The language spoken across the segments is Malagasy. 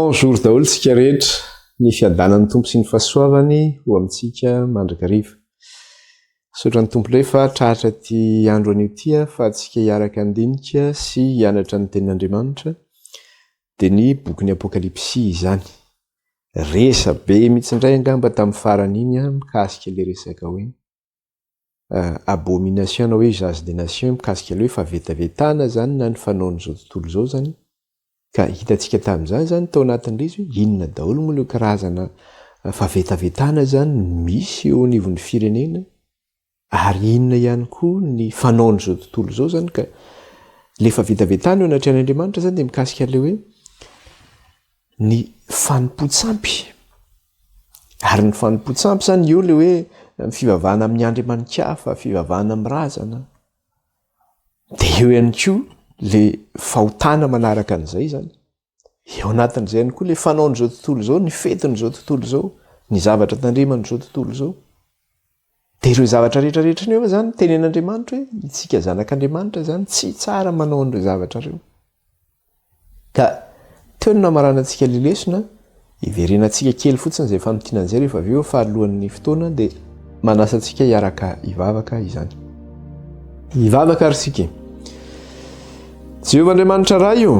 Bonjour daholo tsika rehetra, ny fiadanan'ny tompo sy ny fahasoavany ho amintsika mandrakariva. Saotra ny tompo rehefa tratra ty andro anio tia fa tsika hiaraka andinika sy hianatra ny tenin'Andriamanitra dia ny bokin'ny Apokalypsy izany. Resa be mihitsy indray angamba tamin'ny farany iny mikasika le resaka hoe abomination hoe usage des nations, mikasika le hoe favetavetana zany na ny fanaon'izao tontolo izao zany. Ka hitantsika tamin'izany zany tao anatin'ilay izy inona daholo moa ilay karazana favetavetana zany misy eo anivon'ny firenena ary inona ihany koa ny fanaon'izao tontolo izao zany. Ka le favetavetana eo anatrehan'Andriamanitra zany dia mikasika le hoe ny fanompontsampy. Ary ny fanompontsampy zany eo le hoe fivavahana amin'ny andriamanikafa, fivavahana amin'ny razana. Dia eo ihany koa le fahotana manaraka an'izay zany. Eo anatin'izay ihany koa le fanaon'izao tontolo izao, ny fetin'izao tontolo izao, ny zavatra tandreman'izao tontolo izao. Dia ireo zavatra rehetrarehetra nefa zany tenen'Andriamanitra hoe itsika zanak'Andriamanitra zany tsy tsara manao an'ireo zavatra ireo. Ka teo ny namarana antsika le lesona, iverenantsika kely fotsiny izay fanontina an'izay rehefa avy eo fahalohany fotoana dia manasa antsika hiaraka hivavaka izany. Hivavaka ary sika. Jehovah Andriamanitra raha io,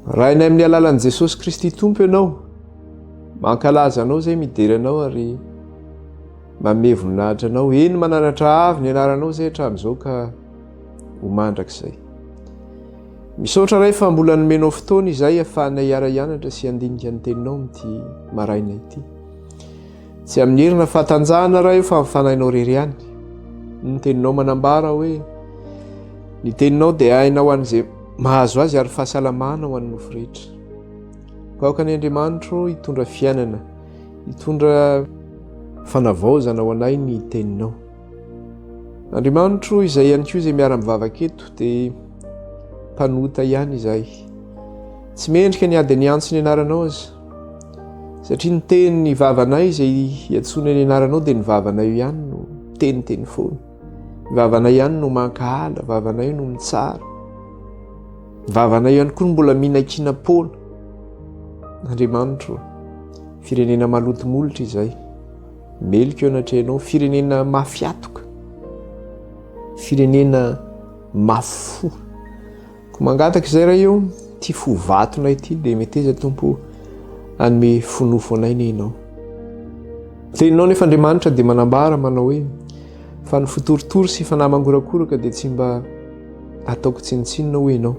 raha inay amin'ny alalan'i Jesosy Kristy Tompo ianao, mankalaza anao izay midera anao ary mamevonahitra anao, eny mananatra avy ny anaranao izay hatramin'izao ka ho mandrakizay. Misaotra ray fa mbola nomenao fotoana izay ahafahanay hiara-hianatra sy handinika ny teninao amin'ity maraina ity. Tsy amin'ny herina fahatanjahana raha io fa mifanainao rery ihany. Ny teninao manambara hoe ny teninao dia hainao an'izay mahazo azy ary fahasalamana ho an'ny nofo rehetra. Kaoka ny Andriamanitra hitondra fiainana, hitondra fanavaozana ho anay ny teninao. Andriamanitra izay ihany koa izay miara-mivavaka eto dia mpanota ihany izay. Tsy mendrika ny ady ny antso ny anaranao aza. Satria ny teny ny vavanay izay hiantsona ny anaranao dia ny vavanay io ihany no teniteny foana. Vavanay ihany no mankahala, vavanay no mitsara. Vavanay ihany koa no mbola minankinam-poana. Andriamanitra, firenena malotomolotra izay. Melika eo anatrehanao, firenena mafiatoka. Firenena mafo. Ko mangataka izay raha eo, ty fo vatona ity dia meteza Tompo anome fonofo anay ny ianao. Teninao nefa Andriamanitra dia manambara manao hoe fa ny fotoritory sy fanahy-mangorakoraka dia tsy mba ataoko tsinitsinina ho ianao.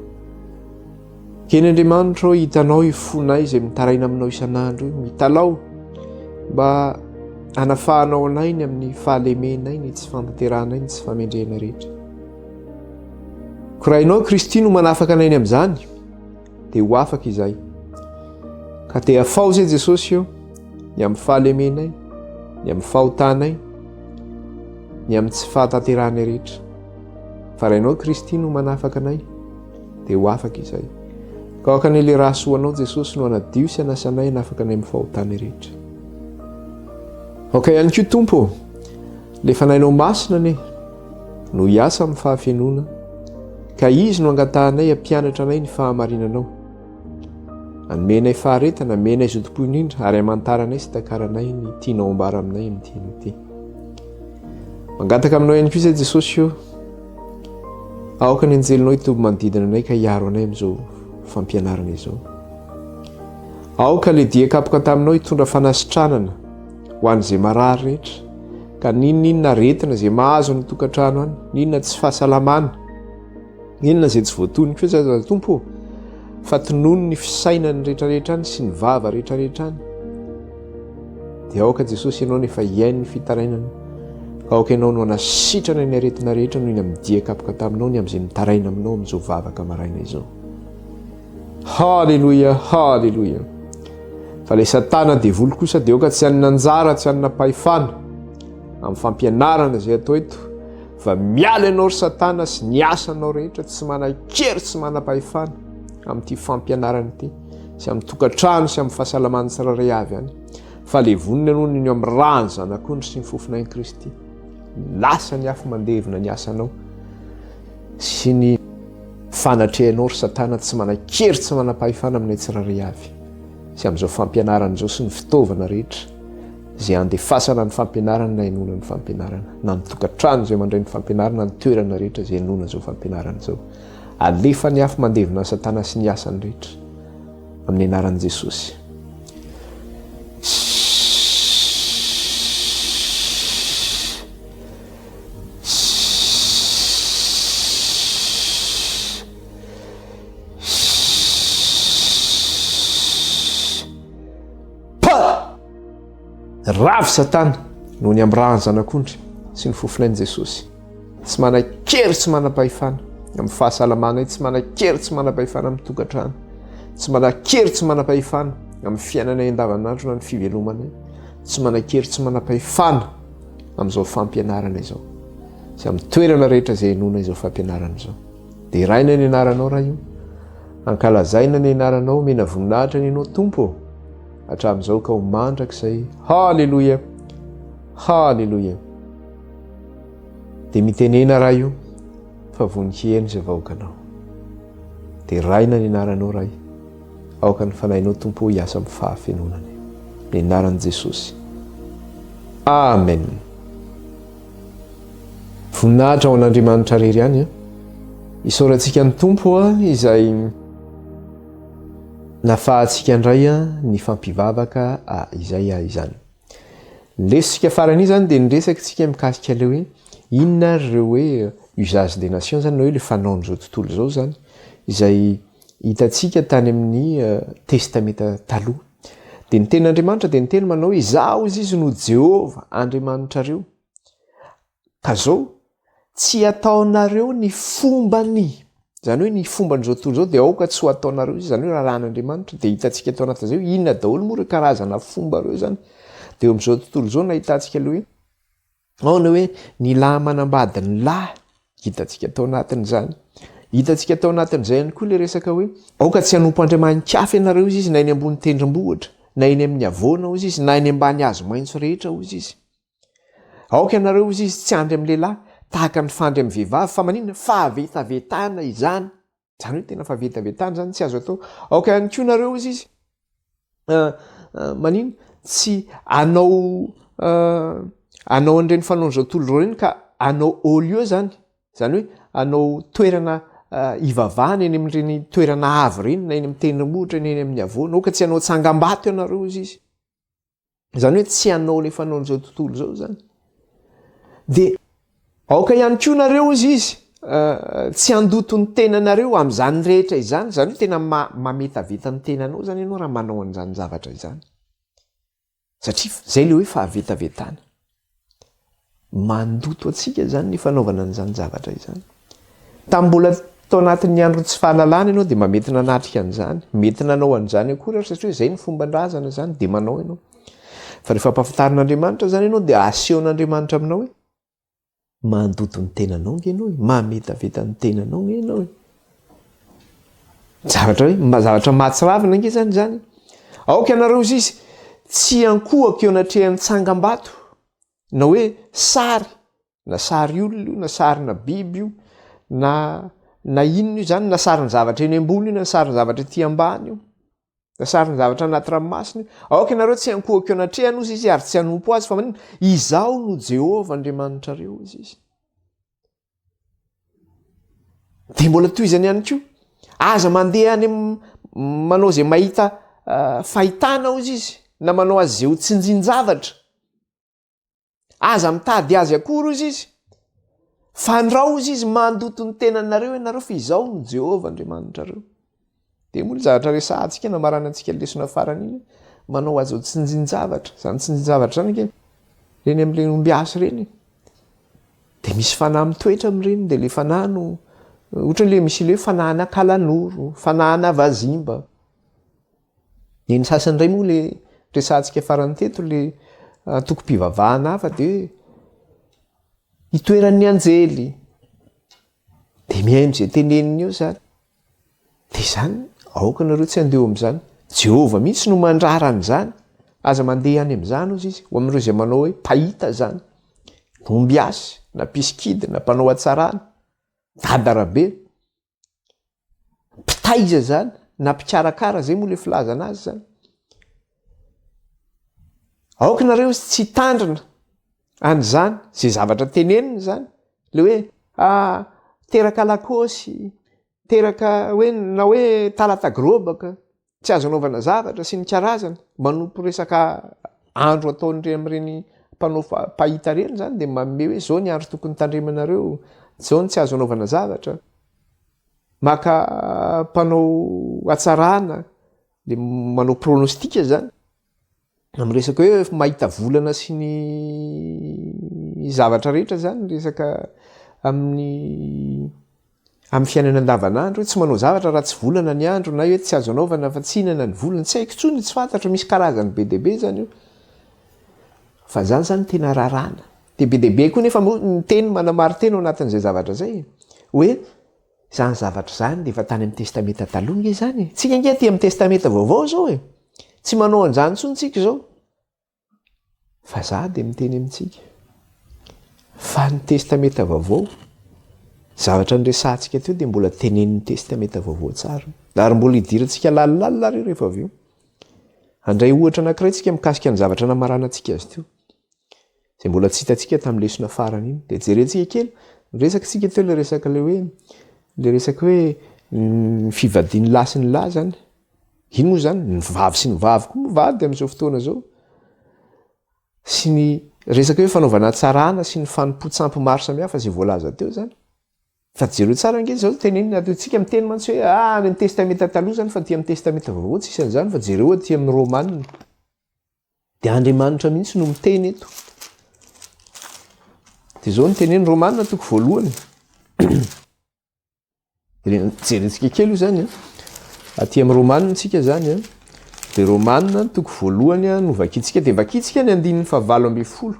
Keny Andriamanitra hitanao ifonay izay mitaraina aminao isan'andro, mitalao mba hanafahanao anay ny amin'ny fahalemenay, ny tsy fampanteranay, ny tsy famendrehana rehetra. Ko raha ianao Kristy no manafaka anay ny amin'izany, dia ho afaka izay. Ka te hafao izay Jesosy eo, ny amin'ny fahalemenay, ny amin'ny fahotanay, ny amin'ny tsy fahatanteranay rehetra. Fa raha ianao Kristy no manafaka anay, dia ho afaka izay. Kaoka ny le raha soanao Jesosy no hanadio sy hanasanay hanafaka anay amin'ny fahotanay rehetra. Ihany koa Tompo, le fanainao masina ne, no hiasa amin'ny fahafenona, ka izy no angatahanay hampianatra anay ny fahamarinanao. Anomenay faharetana, menay zotom-po indrindra ary hamantaranay sy takaranay ny tianao ambara aminay amin'ity ity. Mangataka aminao ihany koa izay Jesosy io, aoka ny anjelinao hitoby manodidina anay ka hiaro anay amin'izao fampianarana izao. Aoka le dia kapoka taminao hitondra fanasitranana ho an'izay marary rehetra, ka ninona aretina izay mahazo ny tokantrano any, ninona tsy fahasalamana, ninona izay tsy voatony koa izay Tompo, fa tonono ny fisainany rehetrarehetra any sy ny vava rehetrarehetra any. Dia aoka Jesosy ianao nefa hiainy ny fitarainana, ka aoka ianao no hanasitrana ny aretina rehetra noho ny amin'ny dia kapoka taminao, ny amin'izay mitaraina aminao amin'izao vavaka maraina izao. Halleluja, halleluja. Fa le Satana devoly kosa dia aoka tsy hanina anjara, tsy hanina pahefana amin'ny fampianarana izay atao eto, fa miala ianao ry Satana sy ny asanao rehetra, tsy manan-kery, tsy manam-pahefana amin'ity fampianarana ity, sy amin'ny tokantrano sy amin'ny fahasalamana tsirairay avy any. Fa le vonina ianao ny amin'ny rany zanak'ondry sy ny fofonay Kristy. Lasa ny afo mandevina ny asanao sy ny fanatrehanao ry Satana tsy manan-kery, tsy manam-pahefana aminay tsirairay avy. sy amin'izao fampianarana izao sy ny fitaovana rehetra izay andefasana ny fampianarana na inona ny fampianarana na ny tokantrano izay mandray ny fampianarana ny toerana rehetra izay inona izao fampianarana izao alefa ny afo mandevina satana sy ny asany rehetra amin'ny anaran'i Jesosy. Ravy satana noho ny am'raha ny zanak'ondry sy ny fofinain'i Jesosy. Tsy manan-kery tsy manam-pahefana amin'ny fahasalamana, tsy manan-kery tsy manam-pahefana amin'ny tokantrano, tsy manan-kery tsy manam-pahefana amin'ny fiainana andavanandro na ny fivelomana, tsy manan-kery tsy manam-pahefana amin'izao fampianarana izao sy amin'ny toerana rehetra izay inona izao fampianarana izao. Dia raina ny anaranao raha io, ankalazaina ny anaranao, mena voninahitra ny anao Tompo hatramin'izao ka ho mandrakizay. Halleluia, halleluia. Dia mitenena raha io fa vonin-kihena izay vahoakanao. Dia raina ny anaranao raha io, aoka ny fanahinao Tompo hiasa amin'ny fahafenonany, ny anaran'i Jesosy. Amen. Voninahitra ho an'Andriamanitra rery ihany isaorantsika ny Tompo izay nafahantsika indray ny fampivavaka izay izany. Lesika farany izany dia niresakitsika mikasika ilay hoe inona ireo hoe usage des nations zany, na hoe le fanaon'izao tontolo izao zany izay hitantsika tany amin'ny testamenta taloha. Dia ny tenin'Andriamanitra dia niteny manao hoe izaho izy no Jehova Andriamanitrareo, ka zao tsy ataonareo ny fombany, zany hoe ny fomban'izao tontolo izao dia aoka tsy ho ataonareo izy, zany hoe raha ran'Andriamanitra. Dia hitantsika tao anatin'izay hoe inona daholo moa ireo karazana fomba reo zany. Dia amin'izao tontolo izao nahitantsika ilay hoe ao ny hoe ny lahy manambady ny lahy, hitantsika tao anatin'izany. Hitantsika tao anatin'izay ihany koa ilay resaka hoe aoka tsy hanompo andriamanin-kafy ianareo izy na eny ambony tendrombohitra, na eny amin'ny havoana hozy izy, na eny ambany hazo maitso rehetra hozy izy. Aoka ianareo izy tsy andry amin'ny lehilahy tahaka ny fandry amin'ny vehivavy, fa maninona fahavetavetana izany. Zany hoe tena fahavetavetana zany tsy azo atao. Aoka ihany koa ianareo izy maninona tsy anao an'ireny fanaon'izao tontolo ireny ka anao au lieu zany hoe anao toerana ivavahana eny amin'ireny toerana avo ireny, na eny amin'ny tendrombohitra, eny amin'ny havoana. Aoka tsy anao tsangam-bato ianareo izy. Zany hoe tsy anao le fanaon'izao tontolo izao zany. Dia aoka ihany koa nareo izy tsy handoto ny tenanareo amin'izany rehetra izany, zany hoe tena mametaveta ny tenanao zany ianao raha manao an'izany zavatra izany. Satria zay le hoe fahavetavetana. Mandoto atsika zany ny fanaovana an'izany zavatra izany. Tambola tao anatin'ny andro tsy fahalalana ianao dia mety nanatrika an'izany, mety nanao an'izany akory satria zay ny fomban-drazana zany dia manao ianao. Fa rehefa ampahafantarin'Andriamanitra zany ianao dia asehon'Andriamanitra aminao hoe mandoto ny tenanao nge ianao, mametaveta ny tenanao nge ianao. Zavatra mahatsiravina nge zany. Aoka ianareo izy tsy ankohaka eo anatrehan'ny tsangam-bato, na hoe sary, na sary olona io, na sarina biby io, na inona io zany, na sariny zavatra eny ambony io, na sariny zavatra ety ambany io, na sariny zavatra anaty ranomasina io. Aoka ianareo tsy ankohaka eo anatrehany ozy izy ary tsy hanompo azy, fa maninona izaho no Jehova Andriamanitrareo izy. Dia mbola toy izany ihany koa, aza mandeha any manao izay mahita fahitana ozy izy, na manao azy izay ho tsinjin-javatra, aza mitady azy akory ozy izy, fa ndrao ozy izy mandoto ny tenanareo ianareo fa izaho no Jehova Andriamanitrareo. Dia moa ny zavatra resahantsika na maranantsika lesona farany iny, manao azy ho tsinjin-javatra. Zany tsinjin-javatra zany ke reny amin'ireny ombiasy reny. Dia misy fanahy mitoetra amin'ireny, dia le fanahy no ohatran'ilay misy ilay fanahana kalanoro, fanahana vazimba. Ny sasany indray moa le resahantsika farany teto le antoko-pivavahana hafa dia itoeran'ny anjely. Dia mihaino izay teneniny eo zany. Dia izany aoka nareo tsy handeha amin'izany. Jehova mihitsy no mandrara an'izany. Aza mandeha any amin'izany ozy izy, ho amin'ireo izay manao hoe pahita zany, ombiasy, na piskidy, na mpanao hatsarana, dadarabe, mpitaiza zany, na mpikarakara, zay moa le filazana azy zany. aoka nareo tsy tandrina anyzany zay zavatra teneniny zany le hoe teraka lakosy teraka hoe na hoe talatagirobaka tsy azo anaovana zavatra sy ny karazana manompo resaka andro ataon'ireny amin'ireny mpanao pahita reny zany dia manome hoe zao ny andro tokony tandremanareo zao ny tsy azo anaovana zavatra maka mpanao atsarana dia manao pronostika zany amin'ny resaka hoe mahita volana sy ny zavatra rehetra zany resaka amin'ny fiainana andavanandro hoe tsy manao zavatra raha tsy volana ny andro na hoe tsy azo anaovana fa tsy hinana ny volana tsy haiko tsony tsy fantatra misy karazany be deaibe zany io fa zany zany tena rarana de be deaibe koa nefa ny teny manamary teny ao anatin'izay zavatra zay hoe zany zavatra zany de efa tany amin'ny testamenta taloha nge zany tsika nge ty amin'ny testamenta vaovao zao e tsy manao an'izany tsony tsika zao fa za de miteny amintsika fa ny testamenta vaovao zavatra nyresantsika teo de mbola tenenin'ny testamenta vaovao tsara ary mbola hidirantsika lalilalina reo rehefa avy eo andray ohatra anankiray tsika mikasika ny zavatra namarana antsika azy teo zay mbola tsy hitantsika tamin'ny lesona farany iny de jerentsika kely resaka tsika teo le resaka le resaka hoe ny fivadiany lahy sy ny lahy zany ino moa zany ny vavy sy ny vavy koa mivady amin'izao fotoana zao sy ny resaka hoe fanaovana tsarana sy ny fanompo-tsampy maro samihafa zay voalaza teo zany fa jereo tsara nge zao tenenina atsika miteny mantsy hoe any amin'ny testamenta taloha zany fa ty amin'ny testamenta vaovao tsisy an'izany fa jereo aty amin'ny romanina de Andriamanitra mihitsy no miteny eto de zao ny teneny romanina toko voalohany jerentsika kely io zany aty amin'ny romanina tsika zany de romanina toko voalohany no vakitsika de vakitsika ny 7:20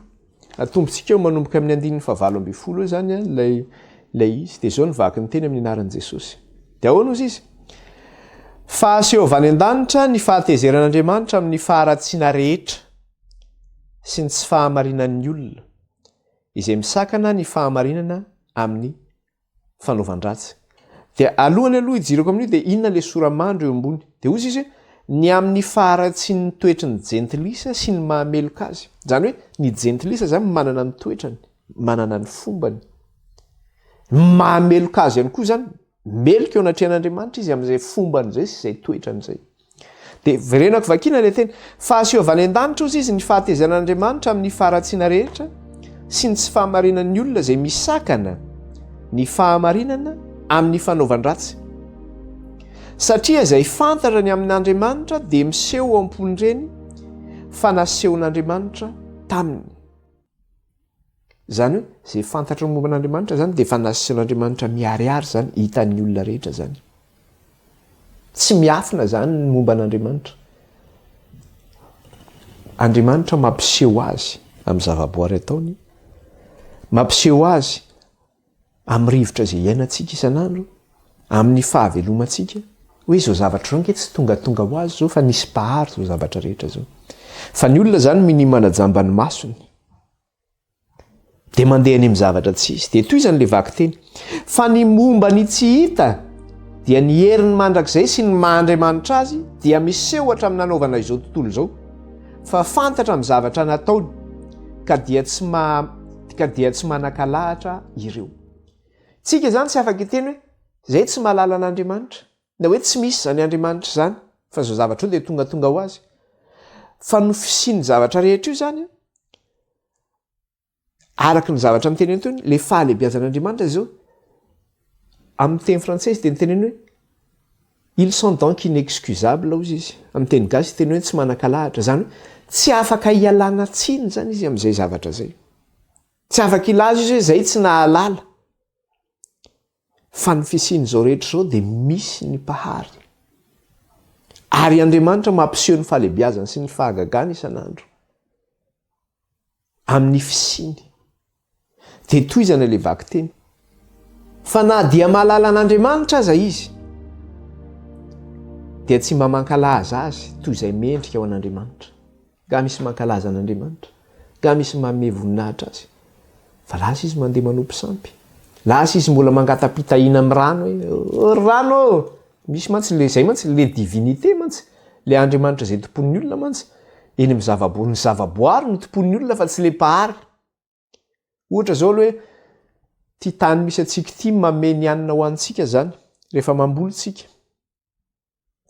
atombotsika eo manomboka amin'ny 7:20 eo zany lay izy de zao nivaky ny teny amin'ny anaran'i Jesosy de ahoana ozy izy fa asehovany an-danitra ny fahatezeran'Andriamanitra amin'ny faharatsiana rehetra sy ny tsy fahamarinan'ny olona izay misakana ny fahamarinana amin'ny fanaovan-dratsy de alohany aloha ijirako amin'io de inona le soramandro eo ambony de ozy izy ny amin'ny faharatsian'ny toetry ny jentilisa sy ny mahameloka azy zany hoe ny jentilisa zany manana ny toetrany manana ny fombany mahameloka azy ihany koa zany meloka eo anatrehan'Andriamanitra izy amin'izay fomban'izay sy izay toetran'izay de verenako vakina le teny fa asehovany an-danitra ozy izy ny fahatezan'Andriamanitra amin'ny faharatsiana rehetra sy ny tsy fahamarinan'ny olona zay misakana ny fahamarinana amin'ny fanaovan-dratsy satria izay fantatra ny amin'Andriamanitra de miseho ao am-pony reny fa nasehon'Andriamanitra taminy zany hoe zay fantatra ny momban'Andriamanitra zany de efa nasehon'Andriamanitra miariary zany hitan'ny olona rehetra zany tsy miafina zany ny momban'Andriamanitra Andriamanitra mampiseho azy amin'ny zavaboary ataony mampiseho azy amin'ny rivotra zay iainantsika isan'andro amin'ny fahavelomantsika hoe zao zavatra zao nge tsy tongatonga ho azy zao fa nisy pahary zao zavatra rehetra zao fa ny olona zany minimana jambany masony de mandeha any amin'ny zavatra tsy izy de toy izany le vaky teny fa ny momba ny tsy hita dia ny herin'ny mandrakizay sy ny maha-Andriamanitra azy dia miseho hatramin'ny nanaovana izao tontolo zao fa fantatra amin'ny zavatra nataony ka dia tsy manan-kalahatra ireo tsika zany tsy afaka iteny hoe zay tsy mahalala an'Andriamanitra na hoe tsy misy zany Andriamanitra zany fa zao zavatra io de tongatonga ho azy fa no fisiany zavatra rehetra io zany araky ny zavatra miteny tony le fahalebiazan'Andriamanitra zao amin'ny teny frantsay de niteneny hoe ils sont donc inexcusables ozy izy amin'ny teny gasy teny hoe tsy manan-kalahatra zany hoe tsy afaka hialana tsiny zany izy amin'izay zavatra zay tsy afaka ilaza izy hoe zay tsy nahalala fa ny fisiany zao rehetra zao de misy ny pahary ary Andriamanitra mampiseho ny fahalebiazany sy ny fahagagany isan'andro amin'ny fisiny de toy izany le vaky teny fa na dia mahalala an'Andriamanitra aza izy dia tsy mba mankalaza azy toy izay mendrika ao an'Andriamanitra ga misy mankalaza an'Andriamanitra ga misy manome voninahitra azy fa lasa izy mandeha manompo sampy lasa izy mbola mangatapitahina amin'ny rano hoe rano misy mantsy le zay mantsy le divinité mantsy le Andriamanitra zay tompon'ny olona mantsy eny amin'ny zavaboary, ny zavaboary no tompon'ny olona fa tsy le pahary. Ohatra zao hoe ty tany misy atsika ty mameny anina ho antsika zany rehefa mambolitsika.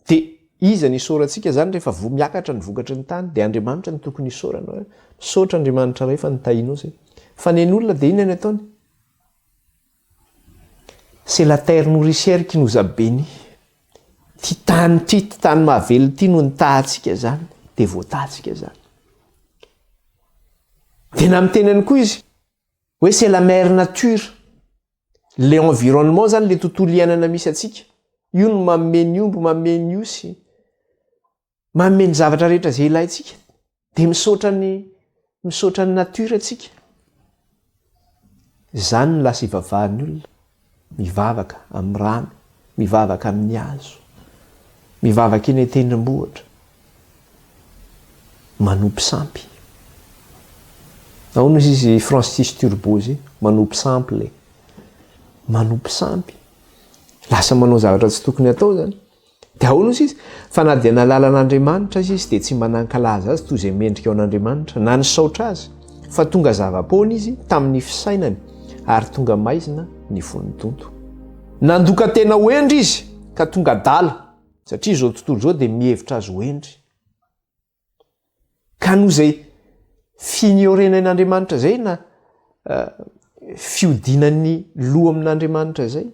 De iza ny isaorantsika zany rehefa miakatra ny vokatry ny tany de Andriamanitra ny tokony isaorana hoe misaotra Andriamanitra rehefa nitahinao zay. Fa ny olona de inona ny ataony? C'est la terre nourricière qui nous a bénis. Ty tany mahavelo ty no nitahantsika zany de voatahantsika zany. De na mitenany koa izy hoe c'est la mère nature. Le environnement zany le tontolo iainana misy atsika. Io no mameny omby, mameny osy, mameny zavatra rehetra zay ilaitsika. De misaotra ny natiora atsika. Zany no lasa ivavahan'ny olona. Mivavaka amin'ny rano, mivavaka amin'ny hazo, mivavaka eny an-tendrombohitra, manompy sampy. Ao izy izy Francis Turbo zay, manompy sampy le. Manompy sampy. Lasa manao zavatra tsy tokony atao zany. De ao izy fa na dia nalalan'Andriamanitra izy de tsy manankalaza azy toy izay mendrika ao an'Andriamanitra na ny saotra azy. Fa tonga zava-poana izy tamin'ny fisainany ary tonga maizina ny vonin-tonto. Nandoka tena hoendry izy ka tonga dala satria zao tontolo zao de mihevitra azy hoendry. Ka noho izay finiorenan'Andriamanitra zay na fiodinan'ny loha amin'Andriamanitra zay,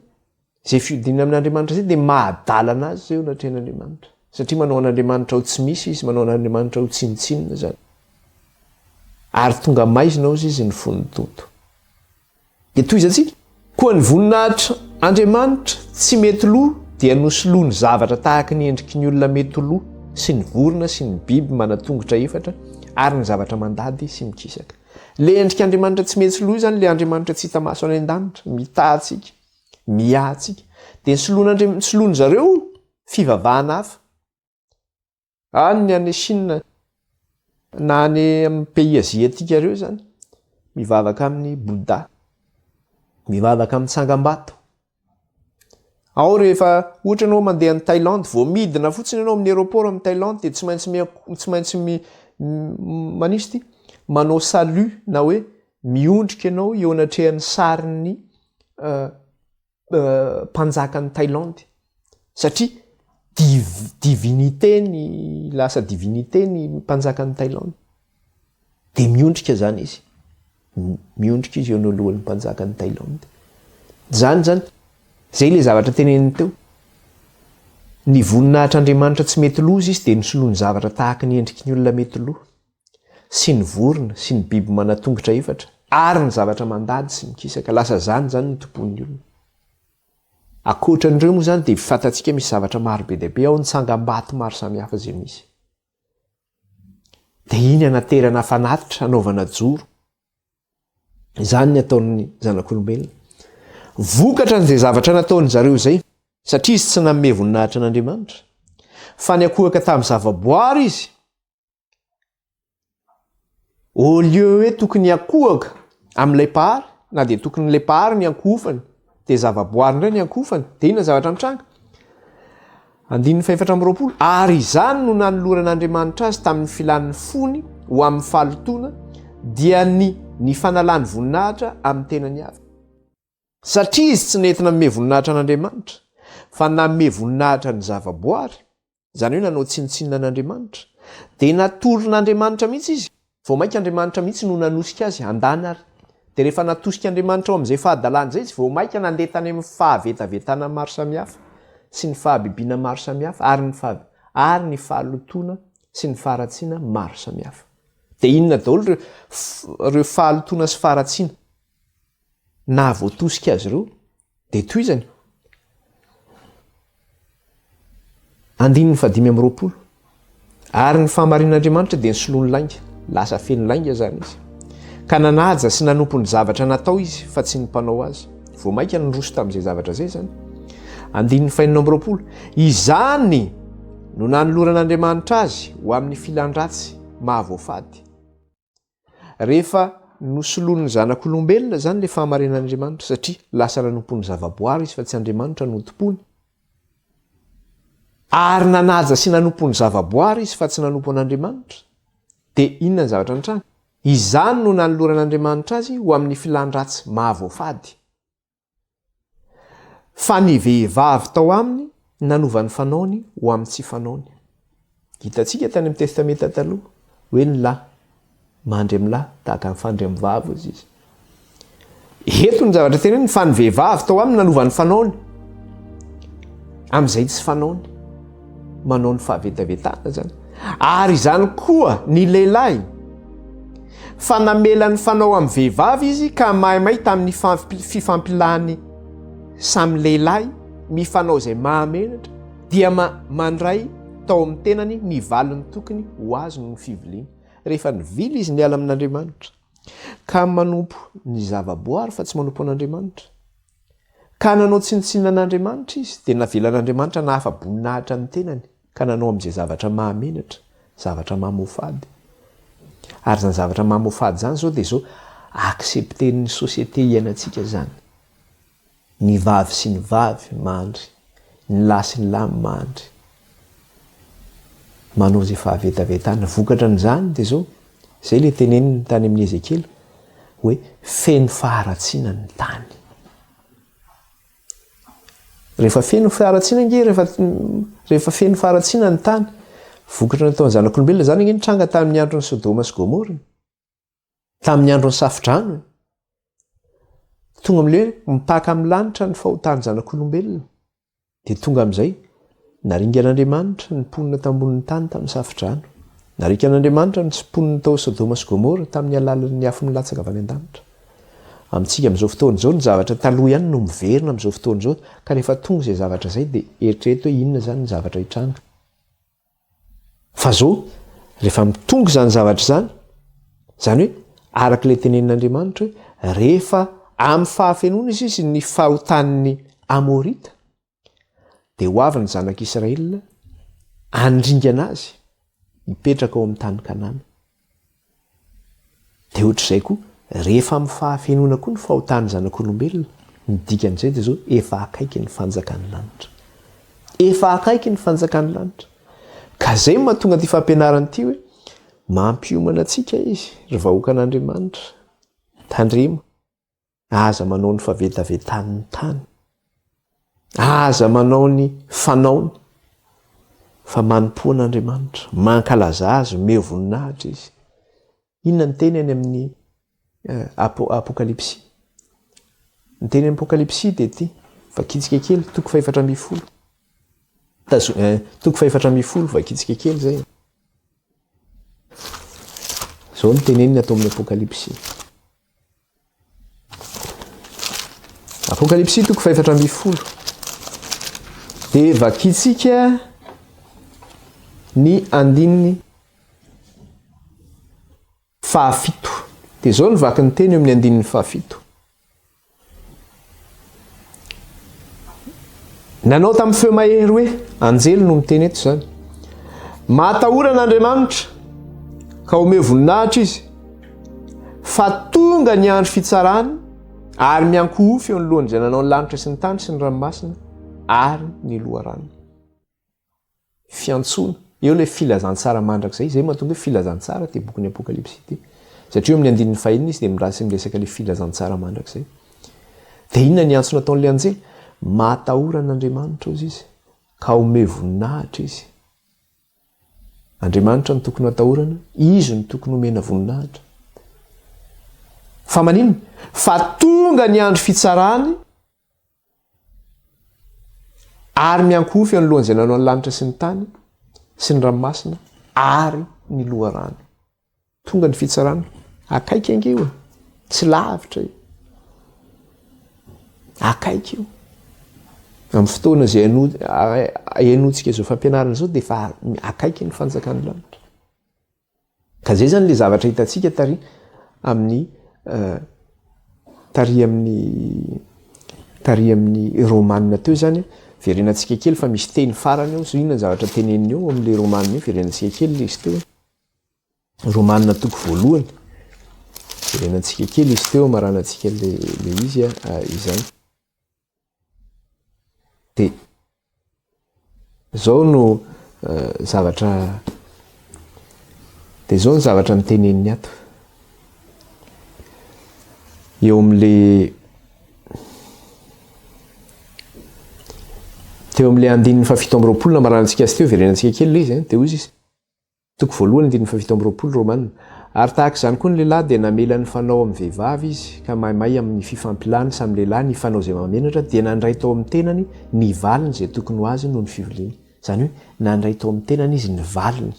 zay fiodinana amin'Andriamanitra zay de mahadala anazy zay eo anatrehan'Andriamanitra. Satria manao an'Andriamanitra ho tsy misy izy, manao an'Andriamanitra ho tsinitsinina zany. Ary tonga maizina ao izy ny vonin-tonto. De toy izantsika, koa ny voninahitra Andriamanitra tsy mety loha dia nosoloany zavatra tahaka ny endriky ny olona mety loha sy ny vorona sy ny biby manatongotra efatra ary ny zavatra mandady sy mikisaka. Le endriky Andriamanitra tsy mety loha zany le Andriamanitra tsy hita maso any an-danitra, mitahantsika, miahantsika. De nosoloany zareo fivavahana hafa. Any any Chine na any amin'ny pays aziatika reo zany mivavaka amin'ny Bouddha, mivavaka amin'ny tsangam-bato. Ao rehefa ohatra ianao mandeha any Thaïlande, vao midina fotsiny ianao amin'ny aéroport amin'ny Thaïlande de tsy maintsy manisy ty manao salut na hoe miondrika ianao eo anatrehan'ny sarin'ny mpanjakan'ny Thaïlande. Satria divinité ny mpanjakan'ny Thaïlande. De miondrika zany izy. Miondrika izy eo anolohan'ny mpanjakan'ny Thaïlande. Zany zay le zavatra teneniny teo. Ny voninahitr'Andriamanitra tsy mety loha izy de nosoloany zavatra tahaka ny endriky ny olona mety loha, sy ny vorona sy ny biby manatongotra efatra ary ny zavatra mandady sy mikisaka. Lasa zany ny tompon'ny olona. Akoatran'ireo moa zany de fantatsika misy zavatra maro be deabe ao ny tsangam-bato maro samihafa zay misy. De iny anaterana fanatitra, anaovana joro. Zany ny ataon'ny zanak'olombelona. Vokatra n'izay zavatra nataony zareo zay, satria izy tsy nanome voninahitra an'Andriamanitra, fa ny akohaka tamin'ny zavaboary izy. Au lieu hoe tokony akohaka amin'ilay pahary, na de tokony ilay pahary ny ankofany, de zavaboary indray ny ankofany, de inona zavatra mitranga? 420. Ary izany no nanoloran'Andriamanitra azy tamin'ny filan'ny fony ho amin'ny fahalotoana dia ny fanalany voninahitra amin'ny tenany avy. Satria izy tsy nentina nome voninahitra an'Andriamanitra, fa nanome voninahitra ny zavaboary, zany hoe nanao tsinitsinina an'Andriamanitra, de natoron'Andriamanitra mihitsy izy. Vao mainka Andriamanitra mihitsy no nanosika azy handany ary. De rehefa natosika Andriamanitra ao amin'izay fahadalana zay izy, vao mainka nandeha tany amin'ny fahavetavetana maro samihafa sy ny fahabibiana maro samihafa ary ny fahalotoana sy ny faharatsiana maro samihafa. De inona daholo reo fahalotoana sy faharatsiana na voatosika azy ireo de toy izany. 520. Ary ny fahamarin'Andriamanitra de nisoloany lainga, lasa feno lainga zany izy. Ka nanaja sy nanompo ny zavatra natao izy fa tsy ny mpanao azy. Vao mainka noroso tamin'izay zavatra zay zany. 520. Izany no nanoloran'Andriamanitra azy ho amin'ny filan-dratsy mahavoafady. Rehefa nosoloany zanak'olombelona zany le fahamarin'Andriamanitra, satria lasa nanompo ny zavaboary izy fa tsy Andriamanitra no tompony. Ary nanaja sy nanompo ny zavaboary izy fa tsy nanompo an'Andriamanitra. dia inona ny zavatra nitranga? Izany no nanoloran'Andriamanitra azy ho amin'ny filan-dratsy mahavoafady. Fa ny vehivavy tao aminy nanova ny fanaony ho amin'ny tsy fanaony. Hitantsika tany amin'ny testamenta taloha hoe ny lahy mandry amin'ny lahy tahaka ny fandry amin'ny vavy izy. Eto ny zavatra teneny fa ny vehivavy tao aminy nanova ny fanaony. Amin'izay tsy fanaony. Manao ny fahavetavetana zany. Ary izany koa ny lehilahy fa namela ny fanao amin'ny vehivavy izy ka maimay tamin'ny fifampilany samy lehilahy mifanao izay mahamenatra dia mandray tao amin'ny tenany ny valiny tokony ho azo ny fiviliana. Rehefa nivily izy niala amin'Andriamanitra ka manompo ny zavaboary fa tsy manompo an'Andriamanitra, ka nanao tsinontsinona an'Andriamanitra izy dia navelan'Andriamanitra na afa-boninahitra ny tenany ka nanao amin'izay zavatra mahamenatra, zavatra mamofady. Ary zany zavatra mamofady zany zao dia zao accepten'ny société iainantsika zany. Ny vavy sy ny vavy mandry, ny lahy sy ny lahy mandry. Manao izay fahavetavetana. Vokatra n'izany dia zao, izay ilay teneniny tany amin'ny Ezekely hoe feno faharatsiana ny tany. Rehefa feno faharatsiana nge rehefa feno faharatsiana ny tany, vokatra nataon'ny zanak'olombelona zany nge nitranga tamin'ny andron'ny Sodoma sy Gomora, tamin'ny andron'ny safidrano. Tonga amin'ilay mipaka amin'ny lanitra ny fahotany zanak'olombelona. Dia tonga amin'izay naringan'Andriamanitra ny mponina tambonin'ny tany tamin'ny safidrano. Naringan'Andriamanitra ny tsy mponina tao Sodoma sy Gomora tamin'ny alalan'ny afo milatsaka avy any an-danitra. Amintsika amin'izao fotoana izao ny zavatra taloha ihany no miverina amin'izao fotoana izao, ka rehefa tonga izay zavatra izay dia eritrereto hoe inona zany ny zavatra hitranga. Fa zao rehefa mitonga izany zavatra izany, izany hoe arak'ilay tenenin'Andriamanitra hoe rehefa amin'ny fahafenoana izy ny fahotan'ny Amorita dia ho avy ny zanak'Israelina andringana azy hipetraka ao amin'ny tany Kanana. Dia ohatr'izay koa rehefa amin'ny fahafenoana koa ny fahotan'ny zanak'olombelona, ny dikan'izay dia zao efa akaiky ny fanjakan'ny lanitra. Efa akaiky ny fanjakan'ny lanitra. Ka zay mahatonga ty fampianarana ity hoe mampiomana antsika izy ry vahoakan'Andriamanitra tandremo. Aza manao ny fahavetavetan'ny tany, aza manao ny fanaony, fa manompo an'Andriamanitra, mankalaza azy, omeo voninahitra izy. Inona ny teny any amin'ny Apokalypsy? Ny teny amin'ny Apokalypsy dia ity, vakitsika kely, toko 410. Toko 410, vakitsika kely zay. Zao ny teneniny atao amin'ny Apokalypsy. Apokalypsy toko 410. Dia vakitsika ny andininy fahafito. Dia zao ny vaky ny teny amin'ny andininy fahafito. Nanao tamin'ny feo mahery hoe anjely no miteny eto zany. Matahorana ka omeo voninahitra izy fa tonga ny andro fitsarany ary miankohofy eo ny lohany izay nanao ny lanitra sy ny tany sy ny ranomasina ary ny loharano. Fiantsoana eo ilay filazantsara mandrakizay, izay mahatonga hoe filazantsara ty bokin'ny Apokalypsy ity. Satria eo amin'ny andininy fahaenina izy dia mirasy miresaka ilay filazantsara mandrakizay. Dia inona ny antso nataon'ilay anjely? Matahoran'Andriamanitra ozy izy ka omeo voninahitra izy. Andriamanitra ny tokony atahorana, izy ny tokony omena voninahitra. Fa manino? Fa tonga ny andro fitsarany ary miankohofy eo ny lohany izay nanao ny lanitra sy ny tany sy ny ranomasina ary ny loharano. Tonga ny fitsarany, akaiky ange io, tsy lavitra io, akaiky io. Amin'ny fotoana izay hainoantsika izao fampianarana izao dia efa akaiky ny fanjakan'ny lanitra. Ka zay zany ilay zavatra hitantsika tary amin'ny romanina teo zany. Verenantsika kely fa misy teny farany eo, so inona ny zavatra teneniny eo amin'ilay romanina io, verenantsika kely izy teo. Romanina toko voalohany, verenantsika kely izy teo, maranantsika le izy izany. Dia zao no zavatra dia izao ny zavatra nyteneniny ato. Eo amin'le andininy fafito amby roapolo na maranantsika azy teo verenantsika kely izy dia hozy izy toko voalohany andininy fafito amby roapolo romanina. Ary tahaka izany koa ny lehilahy dia namela ny fanao amin'ny vehivavy izy ka maimay amin'ny fifampilany samy lehilahy ny fanao izay mamenatra dia nandray tao amin'ny tenany ny valiny izay tokony ho azy noho ny fiviliany. Izany hoe nandray tao amin'ny tenany izy ny valiny.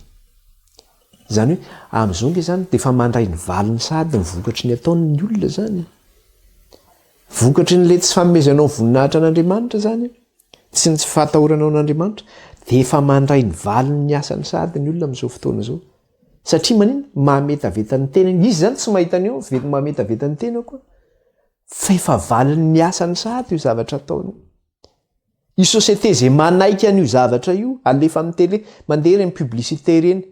Izany hoe amin'izonga izany dia efa mandray ny valiny sady ny vokatry ny ataon'ny olona zany. Vokatry n'ilay tsy fanomezanao ny voninahitra an'Andriamanitra zany sy ny tsy fahatahoranao an'Andriamanitra dia efa mandray ny valiny ny asany sady ny olona amin'izao fotoana izao. Satria manina mametaveta ny tenany izy zany tsy mahita an'io mametaveta ny tena koa fa efa valiny ny asany sady io zavatra ataony. Io société izay manaiky an'io zavatra io alefa amin'ny télé mandeha reny publicité reny.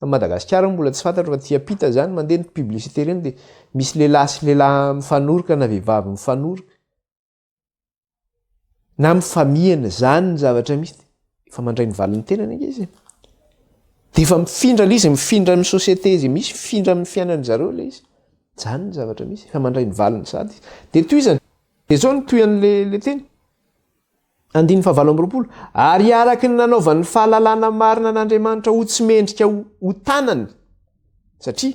Madagasikara mbola tsy fantatro fa tia pita zany mandeha ny publicité reny dia misy lehilahy sy lehilahy mifanoroka na vehivavy mifanoroka na mifamihana zany ny zavatra misy efa mandray ny valiny tenany izy. Dia efa mifindra izy mifindra amin'ny société izay misy mifindra amin'ny fiainany zareo ilay izy. Zany ny zavatra misy efa mandray ny valiny sady. Dia toy izany dia izao ny toy an'le teny andiny fahavalo amby roapolo ary araky ny nanaovany fahalalana marina an'Andriamanitra ho tsy mendrika ho tanany satria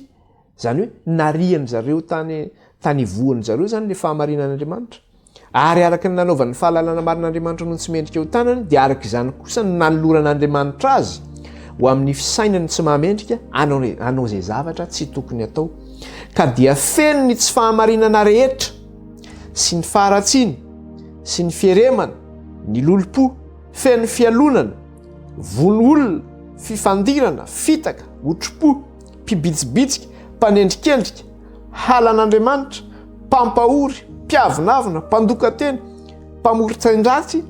zany hoe nariany zareo tany voany zareo zany le fahamarinan'Andriamanitra ary araky ny nanaovany fahalalana marina an'Andriamanitra no tsy mendrika ho tanany dia araky izany kosa ny nanoloran'Andriamanitra azy ho amin'ny fisainany tsy mahamendrika anao izay zavatra tsy tokony atao ka dia feno ny tsy fahamarinana rehetra sy ny faharatsiany sy ny fieremana ny lolo-po feno fialonana vonoolona fifandirana fitaka otro-po mpibitsibitsika mpanendrikendrika halan'Andriamanitra mpampahory mpiavinavina mpandokatena mpamoritsaindratsy